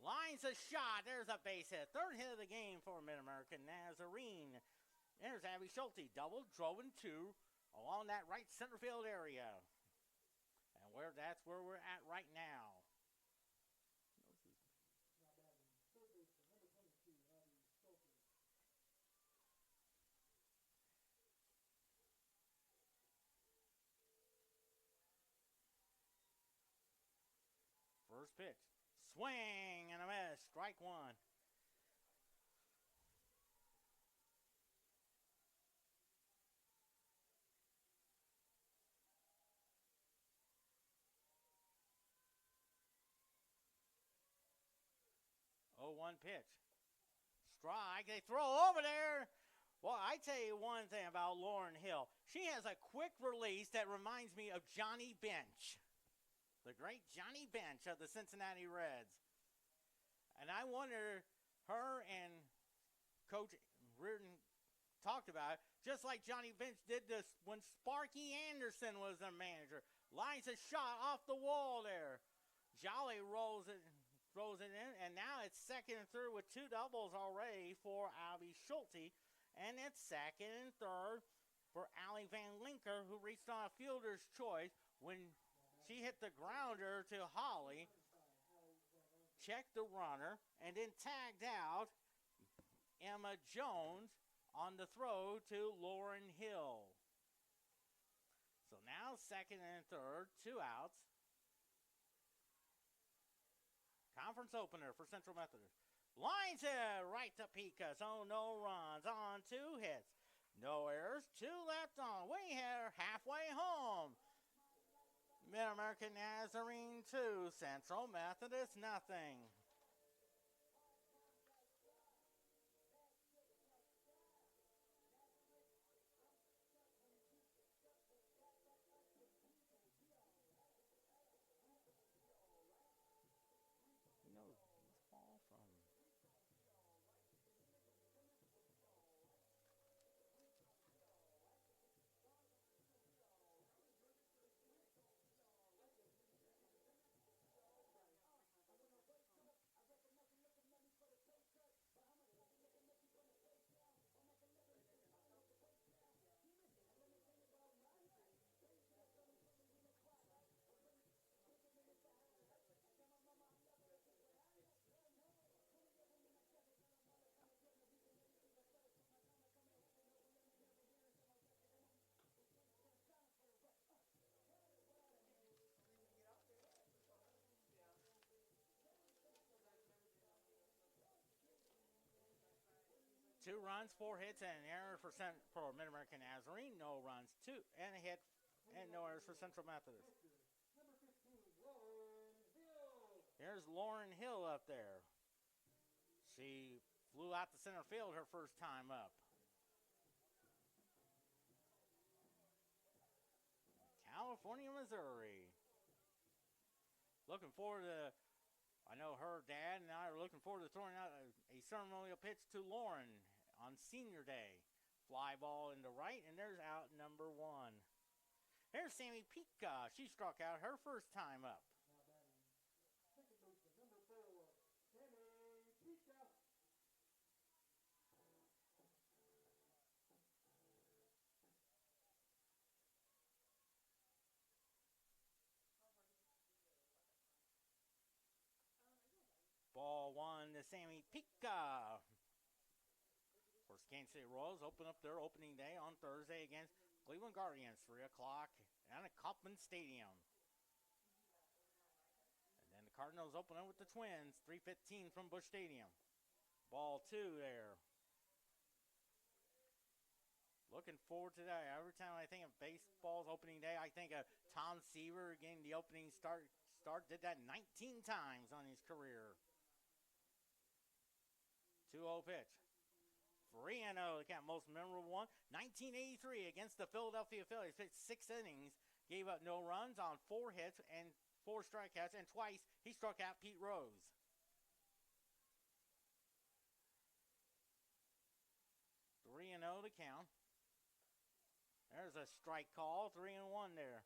Lines a shot. There's a base hit. Third hit of the game for MidAmerica Nazarene. There's Abby Schulte. Double, drove in 2 along that right center field area. That's where we're at right now. First pitch. Swing and a miss. Strike 1. 0-1 pitch. Strike. They throw over there. Well, I tell you one thing about Lauren Hill. She has a quick release that reminds me of Johnny Bench. The great Johnny Bench of the Cincinnati Reds. And I wonder, her and Coach Reardon talked about it, just like Johnny Bench did this when Sparky Anderson was their manager. Lines a shot off the wall there. Jolly throws it in, and now it's second and third with 2 doubles already for Abby Schulte. And it's second and third for Allie Van Linker, who reached on a fielder's choice when she hit the grounder to Holly, checked the runner, and then tagged out Emma Jones on the throw to Lauren Hill. So now second and third, 2 outs. Conference opener for Central Methodist. Lines it right to Picas. Oh, no runs on 2 hits. No errors, 2 left on. We are halfway home. MidAmerica Nazarene 2, Central Methodist nothing. Two runs, 4 hits, and an error for MidAmerica Nazarene. No runs, 2 and a hit, and no errors for Central Methodist. Here's Lauren Hill up there. She flew out to center field her first time up. California, Missouri. Looking forward to, I know her dad and I are looking forward to throwing out a ceremonial pitch to Lauren on Senior Day. Fly ball into right, and there's out number 1. Here's Sammy Pika. She struck out her first time up. the Sammy Pika. Of course, Kansas City Royals open up their opening day on Thursday against Cleveland Guardians, 3 o'clock at Kauffman Stadium. And then the Cardinals open up with the Twins, 3:15 from Busch Stadium. Ball 2 there. Looking forward to that. Every time I think of baseball's opening day, I think of Tom Seaver getting the opening start. Did that 19 times on his career. 2-0 pitch. 3-0, the most memorable one. 1983 against the Philadelphia Phillies. Pitched 6 innings, gave up no runs on 4 hits and 4 strikeouts, and twice he struck out Pete Rose. 3-0 to count. There's a strike call, 3-1 there.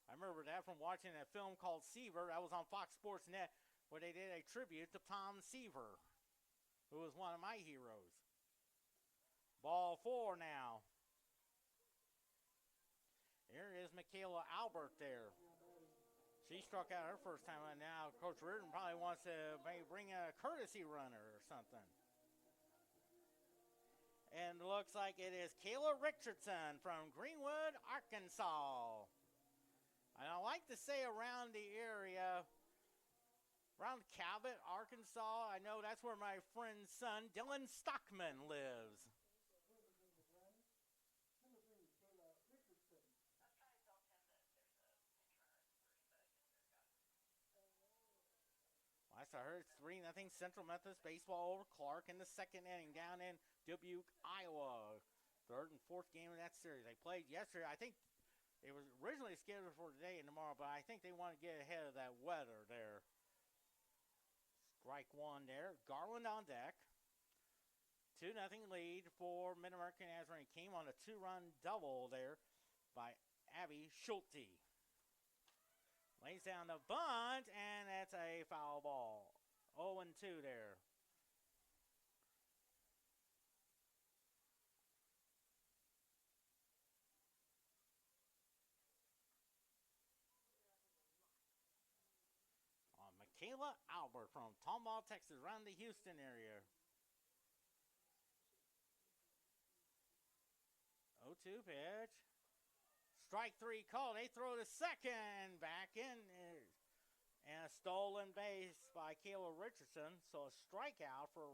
I remember that from watching a film called Seaver. That was on Fox Sports Net, where they did a tribute to Tom Seaver, who was one of my heroes. Ball 4 now. Here is Michaela Albert there. She struck out her first time, and now Coach Reardon probably wants to maybe bring a courtesy runner or something. And looks like it is Kayla Richardson from Greenwood, Arkansas. And I like to say around the area, around Cabot, Arkansas, I know that's where my friend's son, Dylan Stockman, lives. I heard 3-0 Central Methodist baseball over Clark in the second inning down in Dubuque, Iowa. Third and fourth game of that series. They played yesterday. I think it was originally scheduled for today and tomorrow, but I think they want to get ahead of that weather there. Strike 1 there. Garland on deck. 2-0 lead for MidAmerica Nazarene. Came on a 2-run double there by Abby Schulte. Lays down the bunt, and that's a foul ball. 0-2 there. Michaela Albert from Tomball, Texas, around the Houston area. 0-2 pitch. Strike 3 call. They throw to second. Back in. And a stolen base by Kayla Richardson. So a strikeout for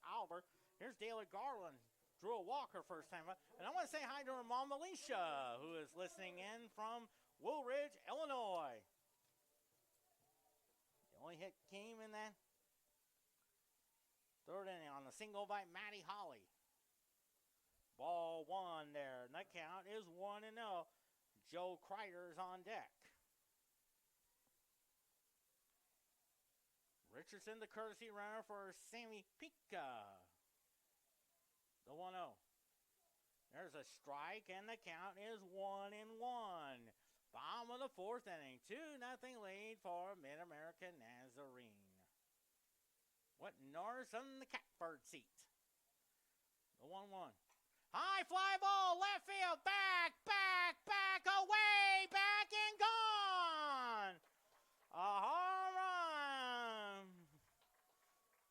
Albert. Here's Dayla Garland. Drew a walk her first time up. And I want to say hi to her mom, Alicia, who is listening in from Woolridge, Illinois. The only hit came in that third inning on the single by Maddie Holly. Ball 1 there. And that count is 1-0. Joe Kreider's on deck. Richardson, the courtesy runner for Sammy Pika. The 1-0. There's a strike, and the count is 1-1. Bottom of the fourth inning. 2-0 lead for MidAmerica Nazarene. What Norris on the catbird seat. The 1-1. High fly ball, left field, back, away, back and gone. A home run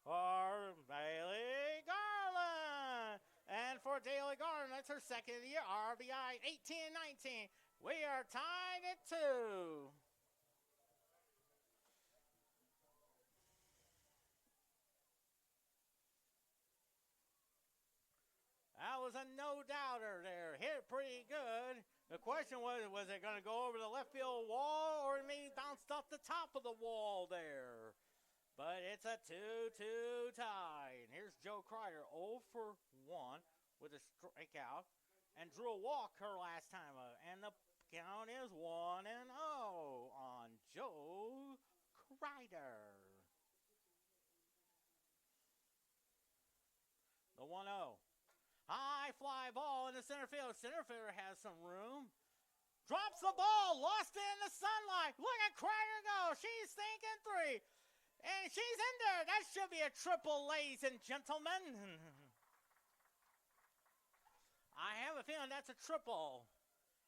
for Bailey Garland. And for Daly Garland, that's her second of the year, RBI 18-19. We are tied at 2. That was a no-doubter there. Hit pretty good. The question was it going to go over the left field wall or maybe bounced off the top of the wall there? But it's a 2-2 tie. And here's Joe Kreider, 0 for 1 with a strikeout. And drew a walk her last time. And the count is 1-0 on Joe Kreider. The 1-0. High fly ball in the center field. Center fielder has some room. Drops the ball. Lost it in the sunlight. Look at Kreider go. She's thinking 3. And she's in there. That should be a triple, ladies and gentlemen. I have a feeling that's a triple.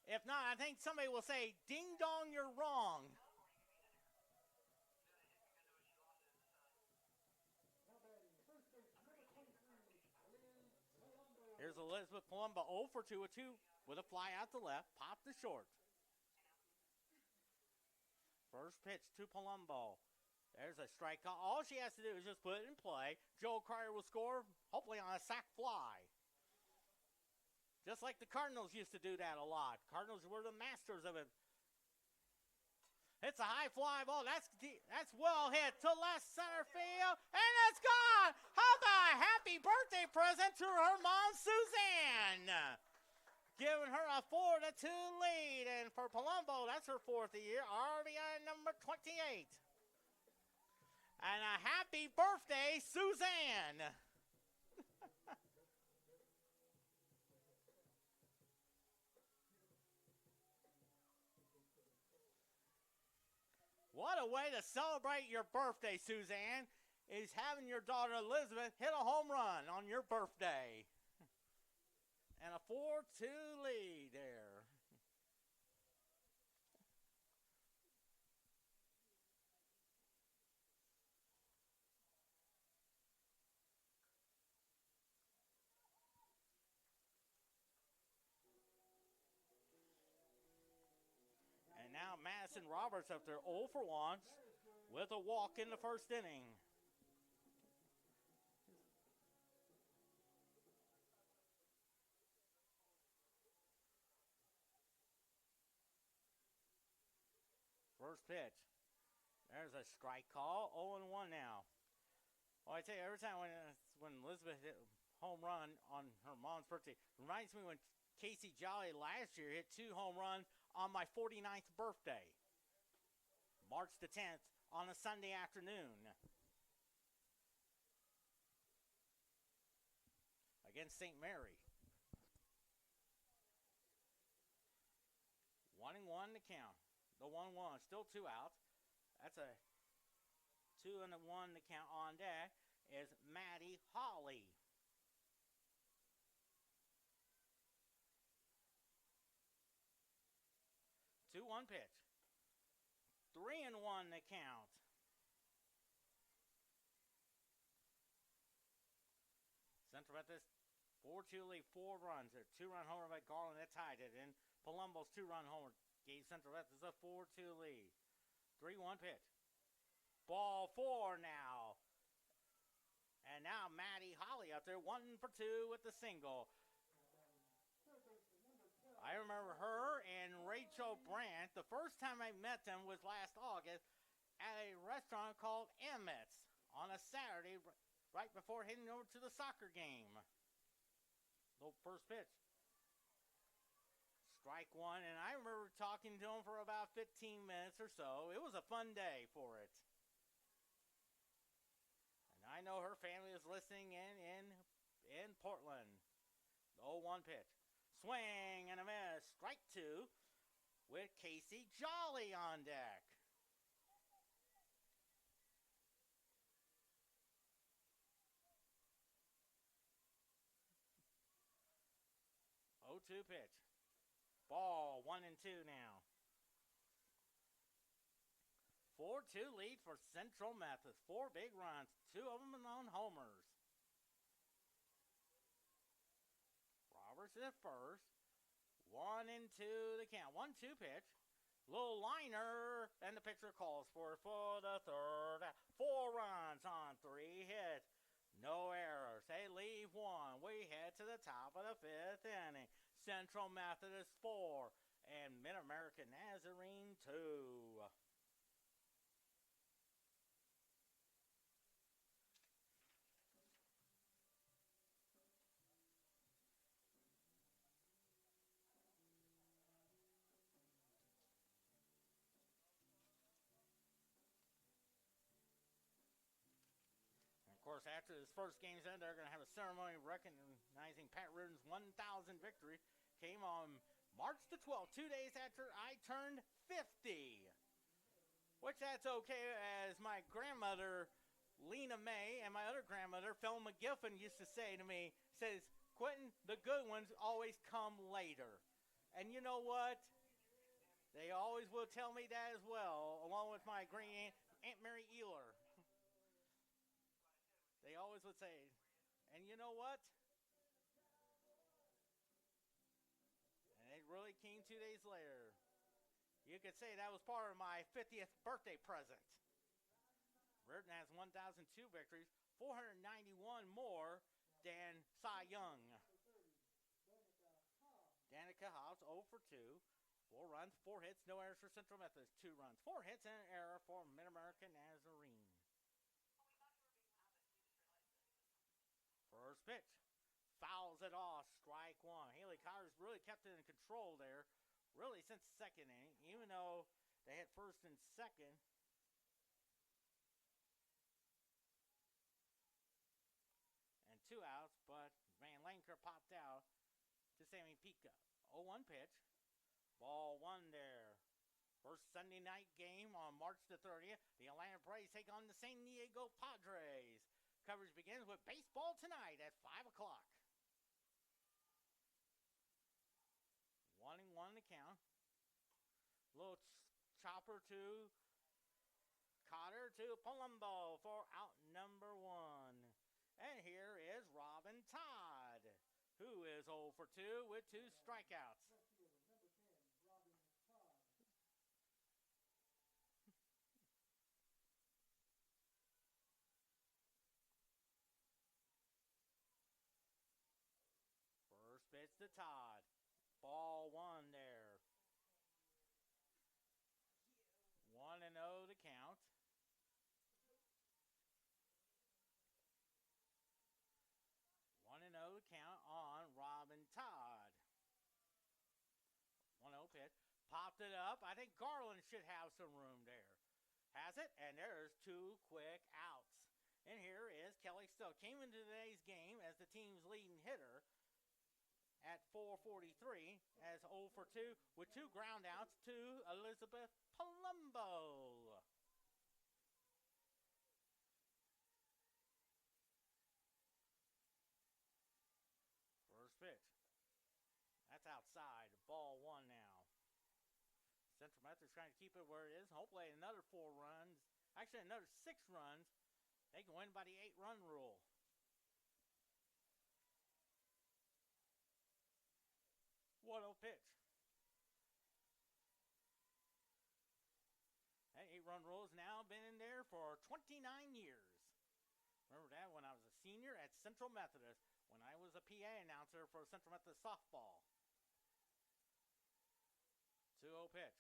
If not, I think somebody will say, ding dong, you're wrong. There's Elizabeth Palumbo 0 for 2 with a fly out to left. Popped to short. First pitch to Palumbo. There's a strike call. All she has to do is just put it in play. Joel Cryer will score, hopefully on a sac fly. Just like the Cardinals used to do that a lot. Cardinals were the masters of it. It's a high fly ball. That's well hit to left center field. And it's gone. How about a happy birthday present to her mom, Suzanne? Giving her a 4-2 lead. And for Palumbo, that's her 4th of the year. RBI number 28. And a happy birthday, Suzanne. What a way to celebrate your birthday, Suzanne, is having your daughter Elizabeth hit a home run on your birthday. And a 4-2 lead there. And now Madison Roberts up there 0 for 1 with a walk in the first inning. First pitch. There's a strike call. 0-1 now. Well, I tell you, every time when Elizabeth hit a home run on her mom's birthday, reminds me when Casey Jolly last year hit 2 home runs on my 49th birthday, March the 10th, on a Sunday afternoon against St. Mary. 1-1 to count. The 1-1, still 2 outs. That's a 2-1 to count. On deck is Maddie Holly. 2-1 pitch. 3-1 to count. Central Methodist 4-2 lead, 4 runs. A 2-run homer by Garland that tied it. And Palumbo's 2-run homer gave Central Methodist a 4-2 lead. 3-1 pitch. Ball 4 now. And now Maddie Holly up there, 1 for 2 with the single. I remember her and Rachel Brandt. The first time I met them was last August at a restaurant called Emmett's on a Saturday right before heading over to the soccer game. The first pitch. Strike 1, and I remember talking to them for about 15 minutes or so. It was a fun day for it. And I know her family is listening in Portland. The 0-1 pitch. Swing and a miss. Strike 2 with Casey Jolly on deck. Oh, 2 pitch. Ball 1-2 now. 4-2 lead for Central Methodist. 4 big runs, 2 of them on homers. Roberts at first. 1-2 the count. 1-2 pitch. Little liner, and the pitcher calls for the third. 4 runs on 3 hits. No errors. They leave 1. We head to the top of the 5th inning. Central Methodist 4 and MidAmerica Nazarene 2. Of course, after this first game's end, they're going to have a ceremony recognizing Pat Reardon's 1,000th victory. Came on March the 12th, 2 days after I turned 50. Which that's okay, as my grandmother, Lena May, and my other grandmother, Phil McGiffin, used to say to me, says, Quentin, the good ones always come later. And you know what? They always will tell me that as well, along with my great Aunt Mary Ealer. They always would say, and you know what? really came 2 days later. You could say that was part of my 50th birthday present. Reardon has 1,002 victories, 491 more than Cy Young. Danica Hobbs 0 for 2. 4 runs, 4 hits, no errors for Central Methodist. 2 runs, 4 hits, and an error for MidAmerica Nazarene. First pitch. Fouls it off, strike 1. Haley Cotter's really kept it in control there, really since the second inning, even though they had first and second. And 2 outs, but Van Lanker popped out to Sammy Pica. 0-1 pitch. Ball 1 there. First Sunday night game on March the 30th. The Atlanta Braves take on the San Diego Padres. Coverage begins with baseball tonight at 5 o'clock. 1-1 the count. Little chopper to Cotter to Palumbo for out number 1. And here is Robin Todd, who is 0 for 2 with 2 strikeouts. First pitch to Todd. Ball 1 there. 1-0 the count. 1-0 the count on Robin Todd. 1-0 pitch. Popped it up. I think Garland should have some room there. Has it, and there's 2 quick outs. And here is Kelly Stowe. Came into today's game as the team's leading hitter at 443 as 0 for 2 with 2 ground outs to Elizabeth Palumbo. First pitch. That's outside. Ball 1 now. Central Methodist trying to keep it where it is. Hopefully another 4 runs. Actually another 6 runs. They can win by the 8-run rule. 1-0 pitch. That 8-run rule has now been in there for 29 years. Remember that when I was a senior at Central Methodist, when I was a PA announcer for Central Methodist softball. 2-0 pitch.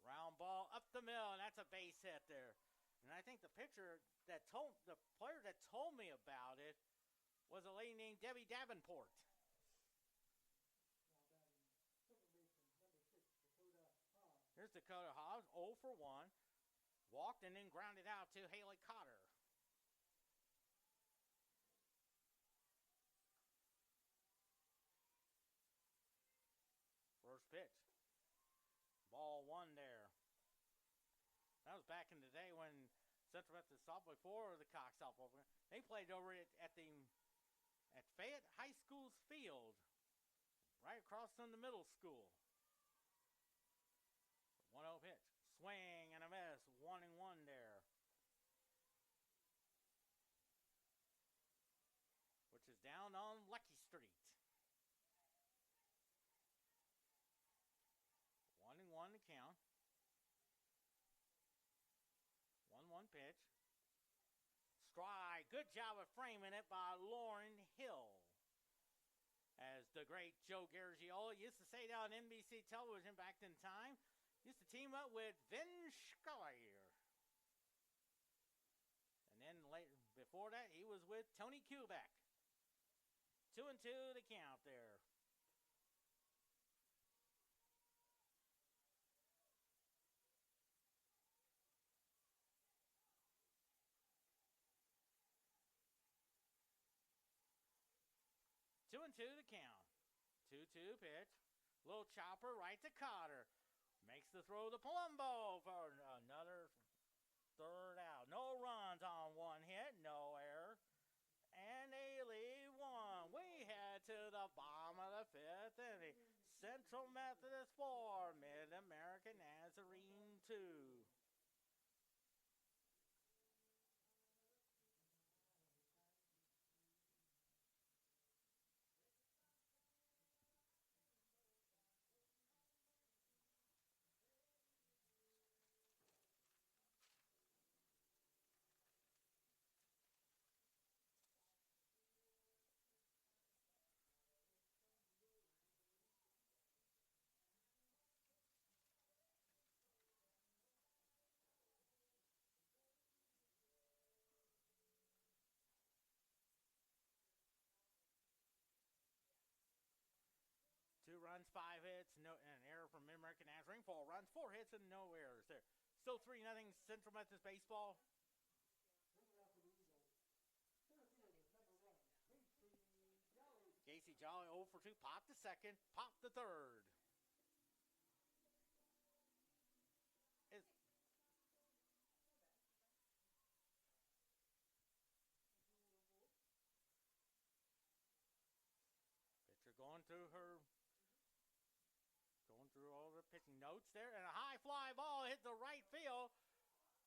Round ball up the middle, and that's a base hit there. And I think the player that told me about it was a lady named Debbie Davenport. Here's Dakota Hobbs, 0 for 1. Walked and then grounded out to Haley Cotter. First pitch. Ball 1 there. That was back in the day when Central Methodist softball, before the Cox softball, they played over at Fayette High School's field, right across from the middle school. 1-0 pitch. Swing and a miss. 1-1 there. Which is down on Lucky Street. 1-1 to count. 1-1 pitch. Strike. Good job of framing it by Lauren Hill. As the great Joe Garagiola used to say down on NBC television back in time, used to team up with Vin Schuyler. And then later, before that, he was with Tony Kubek. 2-2 the count there. Two and two the count. 2-2 pitch. Little chopper right to Cotter. Makes the throw to Palumbo for another 3rd out. No runs on 1 hit, no error. And they lead 1. We head to the bottom of the 5th inning. Central Methodist 4, MidAmerica Nazarene 2. Nazarene. 4 runs, 4 hits, and no errors there. Still 3-0 Central Methodist baseball. Casey Jolly 0 for 2. Pop the second. Pop the third. Pitcher going through all the pitching notes there. And a high fly ball hit the right field.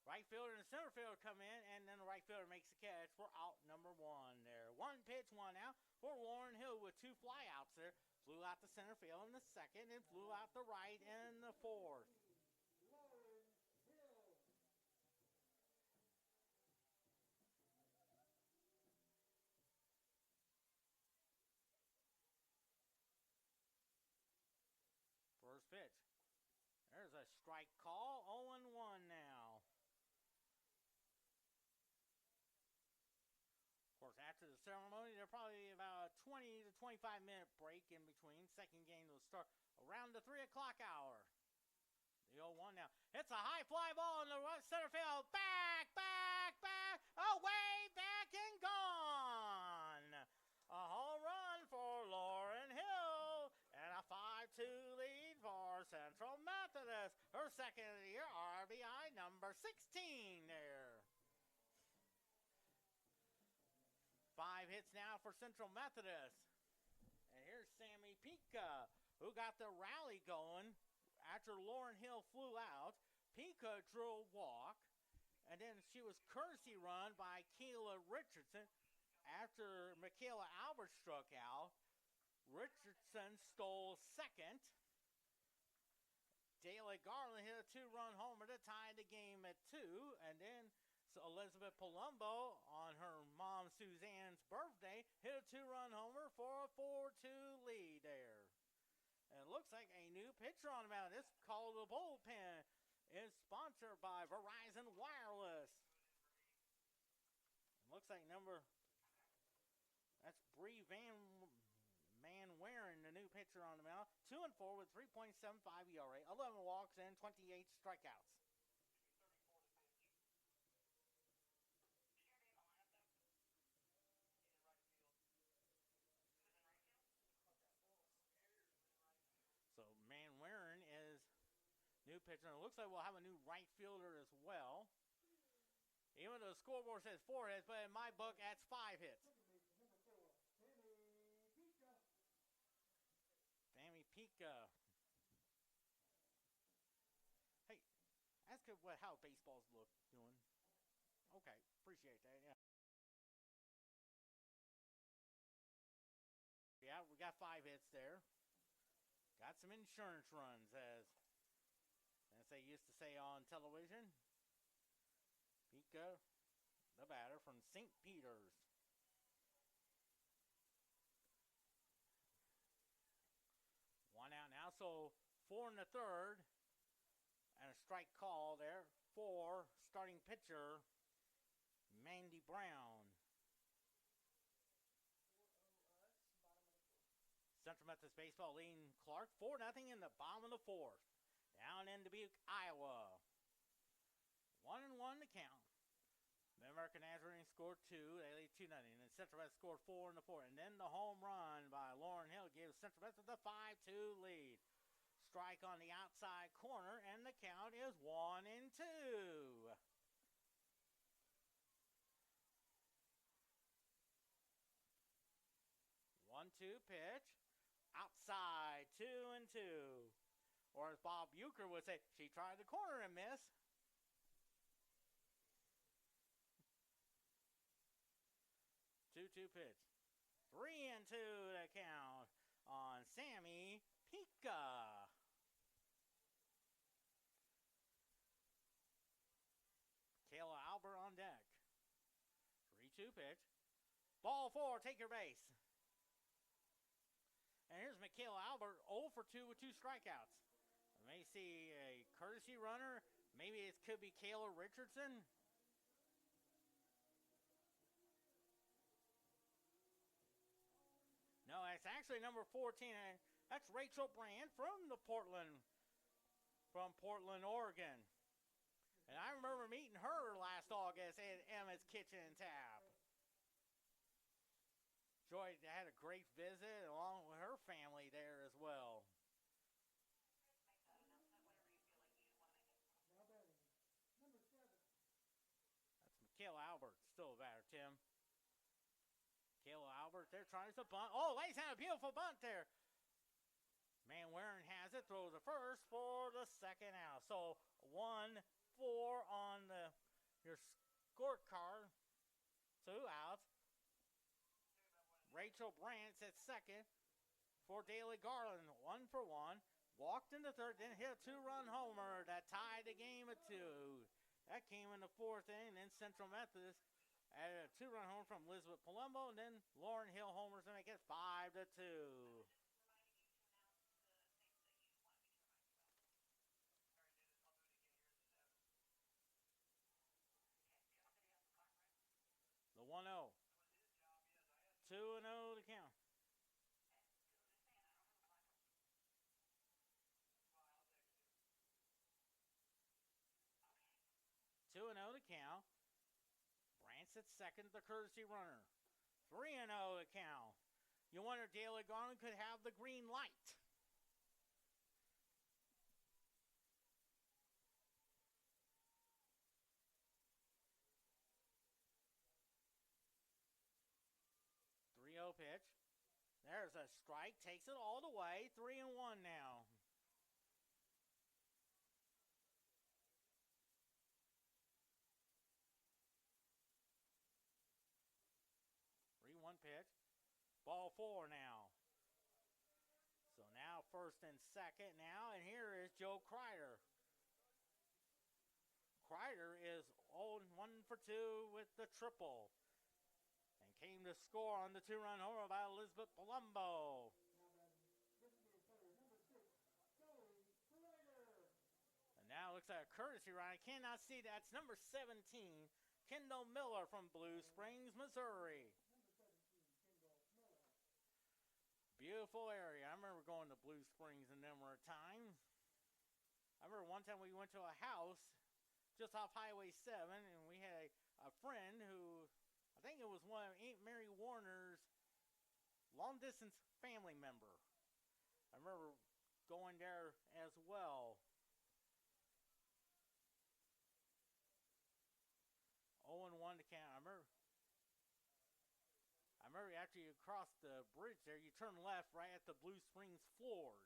Right fielder and center fielder come in, and then the right fielder makes the catch for out number 1 there. 1 pitch, 1 out for Lauren Hill with 2 flyouts there. Flew out the center field in the second and flew out the right in the fourth. First pitch. There's a strike call. 0-1 now. Of course, after the ceremony, there'll probably be about a 20 to 25 minute break in between. Second game will start around the 3 o'clock hour. The 0-1 now. It's a high fly ball in the right center field. Back. Away, back, and gone. A home run for Lauren Hill. And a 5-2 lead for Central Methodist. Her second of the year, RBI number 16 there. 5 hits now for Central Methodist. And here's Sammy Pika, who got the rally going after Lauren Hill flew out. Pika drew a walk, and then she was courtesy run by Keila Richardson. After Michaela Albert struck out, Richardson stole second. Dayla Garland hit a 2-run homer to tie the game at 2, and then Elizabeth Palumbo, on her mom Suzanne's birthday, hit a 2-run homer for a 4-2 lead there. And it looks like a new pitcher on the mound. This called the bullpen is sponsored by Verizon Wireless. It looks like that's Bree Van Waren, the new pitcher on the mound. 2-4 with 3.75 ERA, 11 walks, and 28 strikeouts. New pitcher. And it looks like we'll have a new right fielder as well. Even though the scoreboard says 4 hits, but in my book, that's 5 hits. Sammy Pika. Hey, ask her how baseball's doing. Okay, appreciate that, yeah. Yeah, we got 5 hits there. Got some insurance runs, as they used to say on television. Pika, the batter from St. Peter's. 1 out now, so 4 in the third. And a strike call there for starting pitcher Mandy Brown. Central Methodist Baseball leading Clark 4-0 in the bottom of the 4th. Down in Dubuque, Iowa. 1-1 to count. MidAmerica Nazarene scored 2. They lead 2-0. And then Central Methodist scored 4 in the 4th. And then the home run by Lauren Hill gives Central Methodist the 5-2 lead. Strike on the outside corner, and the count is 1-2. 1-2 pitch. Outside, 2-2. Or as Bob Bucher would say, she tried the corner and missed. Two pitch. 3-2 to count on Sammy Pika. Kayla Albert on deck. 3-2 pitch. Ball 4, take your base. And here's Michaela Albert, 0 for 2 with 2 strikeouts. We may see a courtesy runner. Maybe it could be Kayla Richardson. No, it's actually number 14. And that's Rachel Brand from the Portland from Portland, Oregon. And I remember meeting her last August at Emmett's Kitchen and Tap. Joy had a great visit along with her family there as well. That's Michaela Albert, still batter, Tim. Michaela Albert, they're trying to bunt. Oh, Lace had a beautiful bunt there. Man Warren has it, throws the first for the second out. So 1-4 on your scorecard. 2 outs. Rachel Brantz at second for Daly Garland. 1 for 1. Walked in the third, then hit a 2-run homer that tied the game at 2. That came in the 4th inning. Then Central Methodist added a 2-run homer from Elizabeth Palumbo, and then Lauren Hill homers to make it 5-2. The 1-0. 2-0 to count. To count. Brantz at second, the courtesy runner. 3-0 to count. You wonder Daly Garland could have the green light. Pitch. There's a strike. Takes it all the way. 3-1 now. Pitch. Ball 4 now. So now first and second now. And here is Joe Kreider. Kreider is 1 for 2 with the triple. Came to score on the 2-run homer by Elizabeth Palumbo. And now it looks like a courtesy run. I cannot see that. It's number 17, Kendall Miller from Blue Springs, Missouri. Beautiful area. I remember going to Blue Springs a number of times. I remember one time we went to a house just off Highway 7, and we had a friend who, I think it was one of Aunt Mary Warner's long-distance family member. I remember going there as well. 0-1 to count. I remember after you cross the bridge there, you turn left right at the Blue Springs Ford.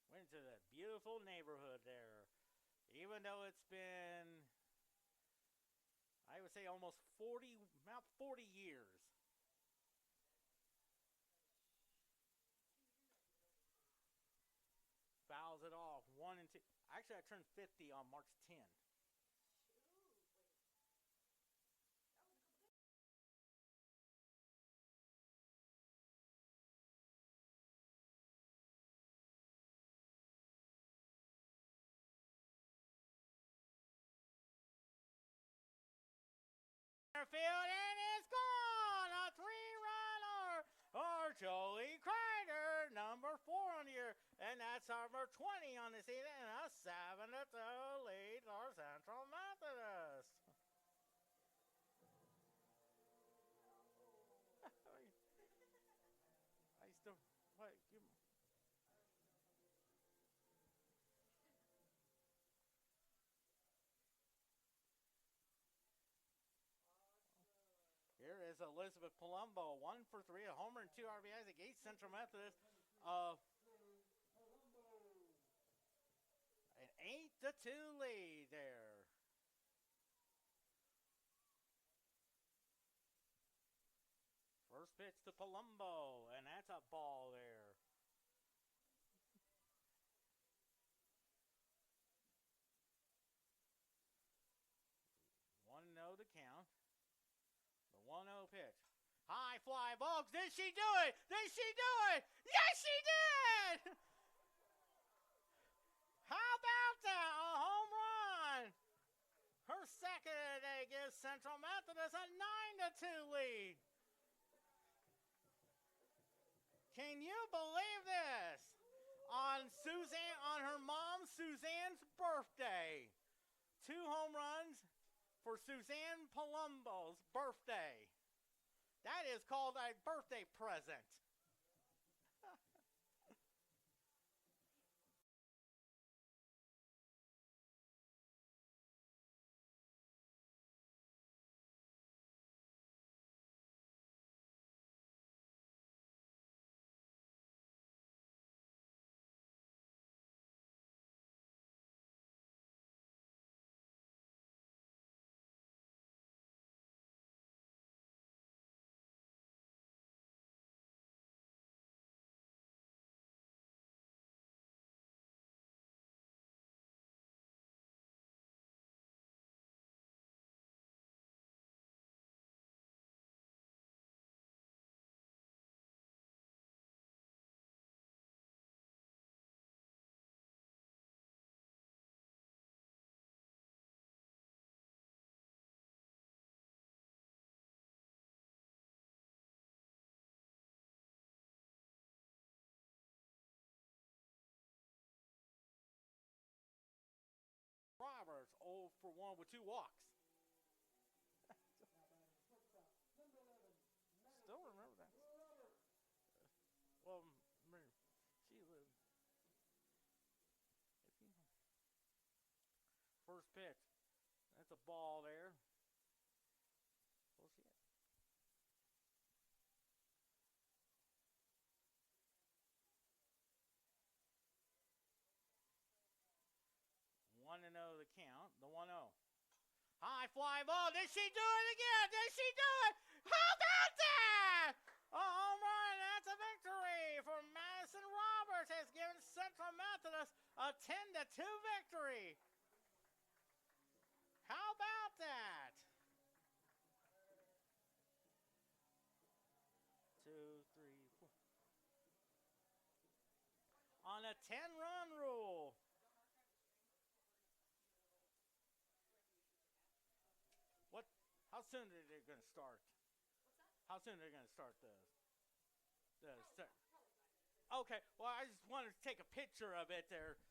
Went into that beautiful neighborhood there. Even though it's been, I would say, almost 40 years. Fouls it off. 1 and 2. Actually, I turned 50 on March 10th. Field, and it's gone. A 3-runner or Jolie Kreider, number 4 on the year, and that's number 20 on the season, and a 7-2 lead for Central Methodist. I still what? Here is Elizabeth Palumbo, 1 for 3, a homer and 2 RBIs against Central Methodist. An 8-2 lead there. First pitch to Palumbo, and that's a ball there. To count. The 1-0 pitch. High fly ball. Did she do it? Did she do it? Yes, she did! How about that? A home run. Her second today gives Central Methodist a 9-2 lead. Can you believe this? A on her mom Suzanne's birthday. 2 home runs for Suzanne Palumbo's birthday. That is called a birthday present. Roberts 0 for 1 with 2 walks. Still remember that. Well, she lived. First pitch. That's a ball there. We'll see it. 1-0 the count. The 1-0. High fly ball. Did she do it again? Did she do it? How about that? A home run. That's a victory for Madison Roberts. Has given Central Methodist a 10-2 victory. How about that? 2, 3, 4. On a 10-run rule. What? How soon are they going to start? How soon are they going to start the Okay, well, I just wanted to take a picture of it there.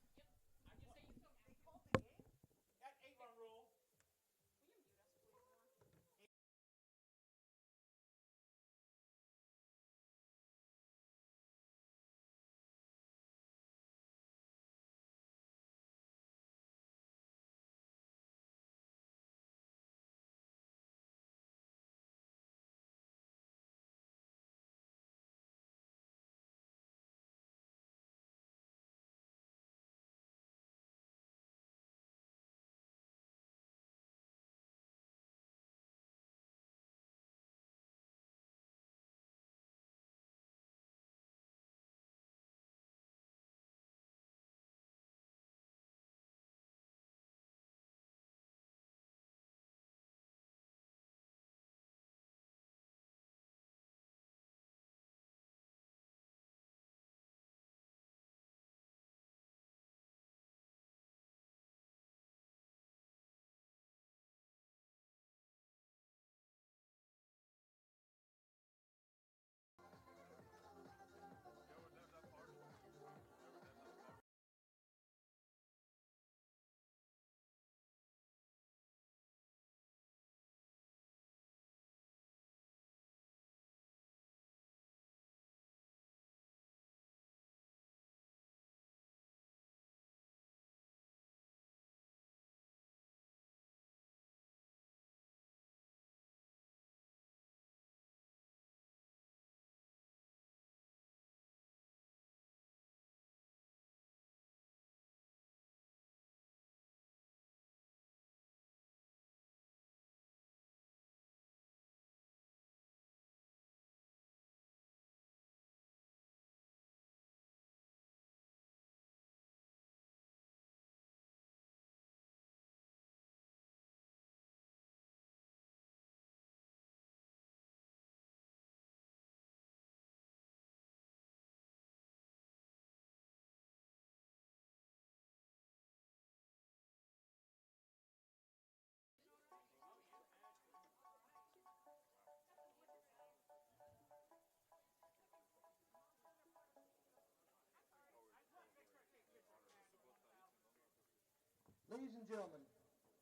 Ladies and gentlemen,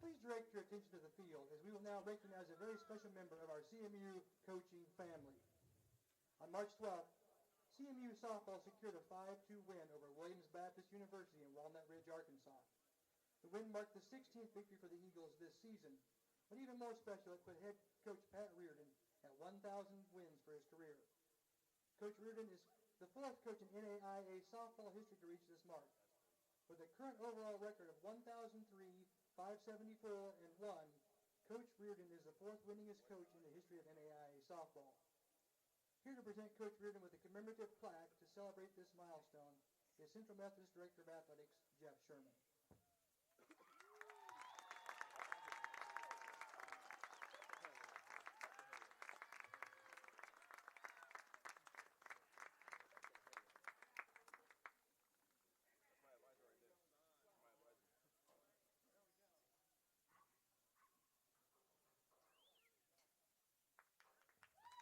please direct your attention to the field as we will now recognize a very special member of our CMU coaching family. On March 12th, CMU softball secured a 5-2 win over Williams Baptist University in Walnut Ridge, Arkansas. The win marked the 16th victory for the Eagles this season, but even more special, it put head coach Pat Reardon at 1,000 wins for his career. Coach Reardon is the fourth coach in NAIA softball history to reach this mark. With a current overall record of 1,003, 574, and 1, Coach Reardon is the fourth winningest coach in the history of NAIA softball. Here to present Coach Reardon with a commemorative plaque to celebrate this milestone is Central Methodist Director of Athletics, Jeff Sherman.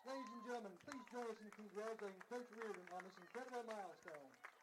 Ladies and gentlemen, please join us in congratulating Coach Reardon on this incredible milestone.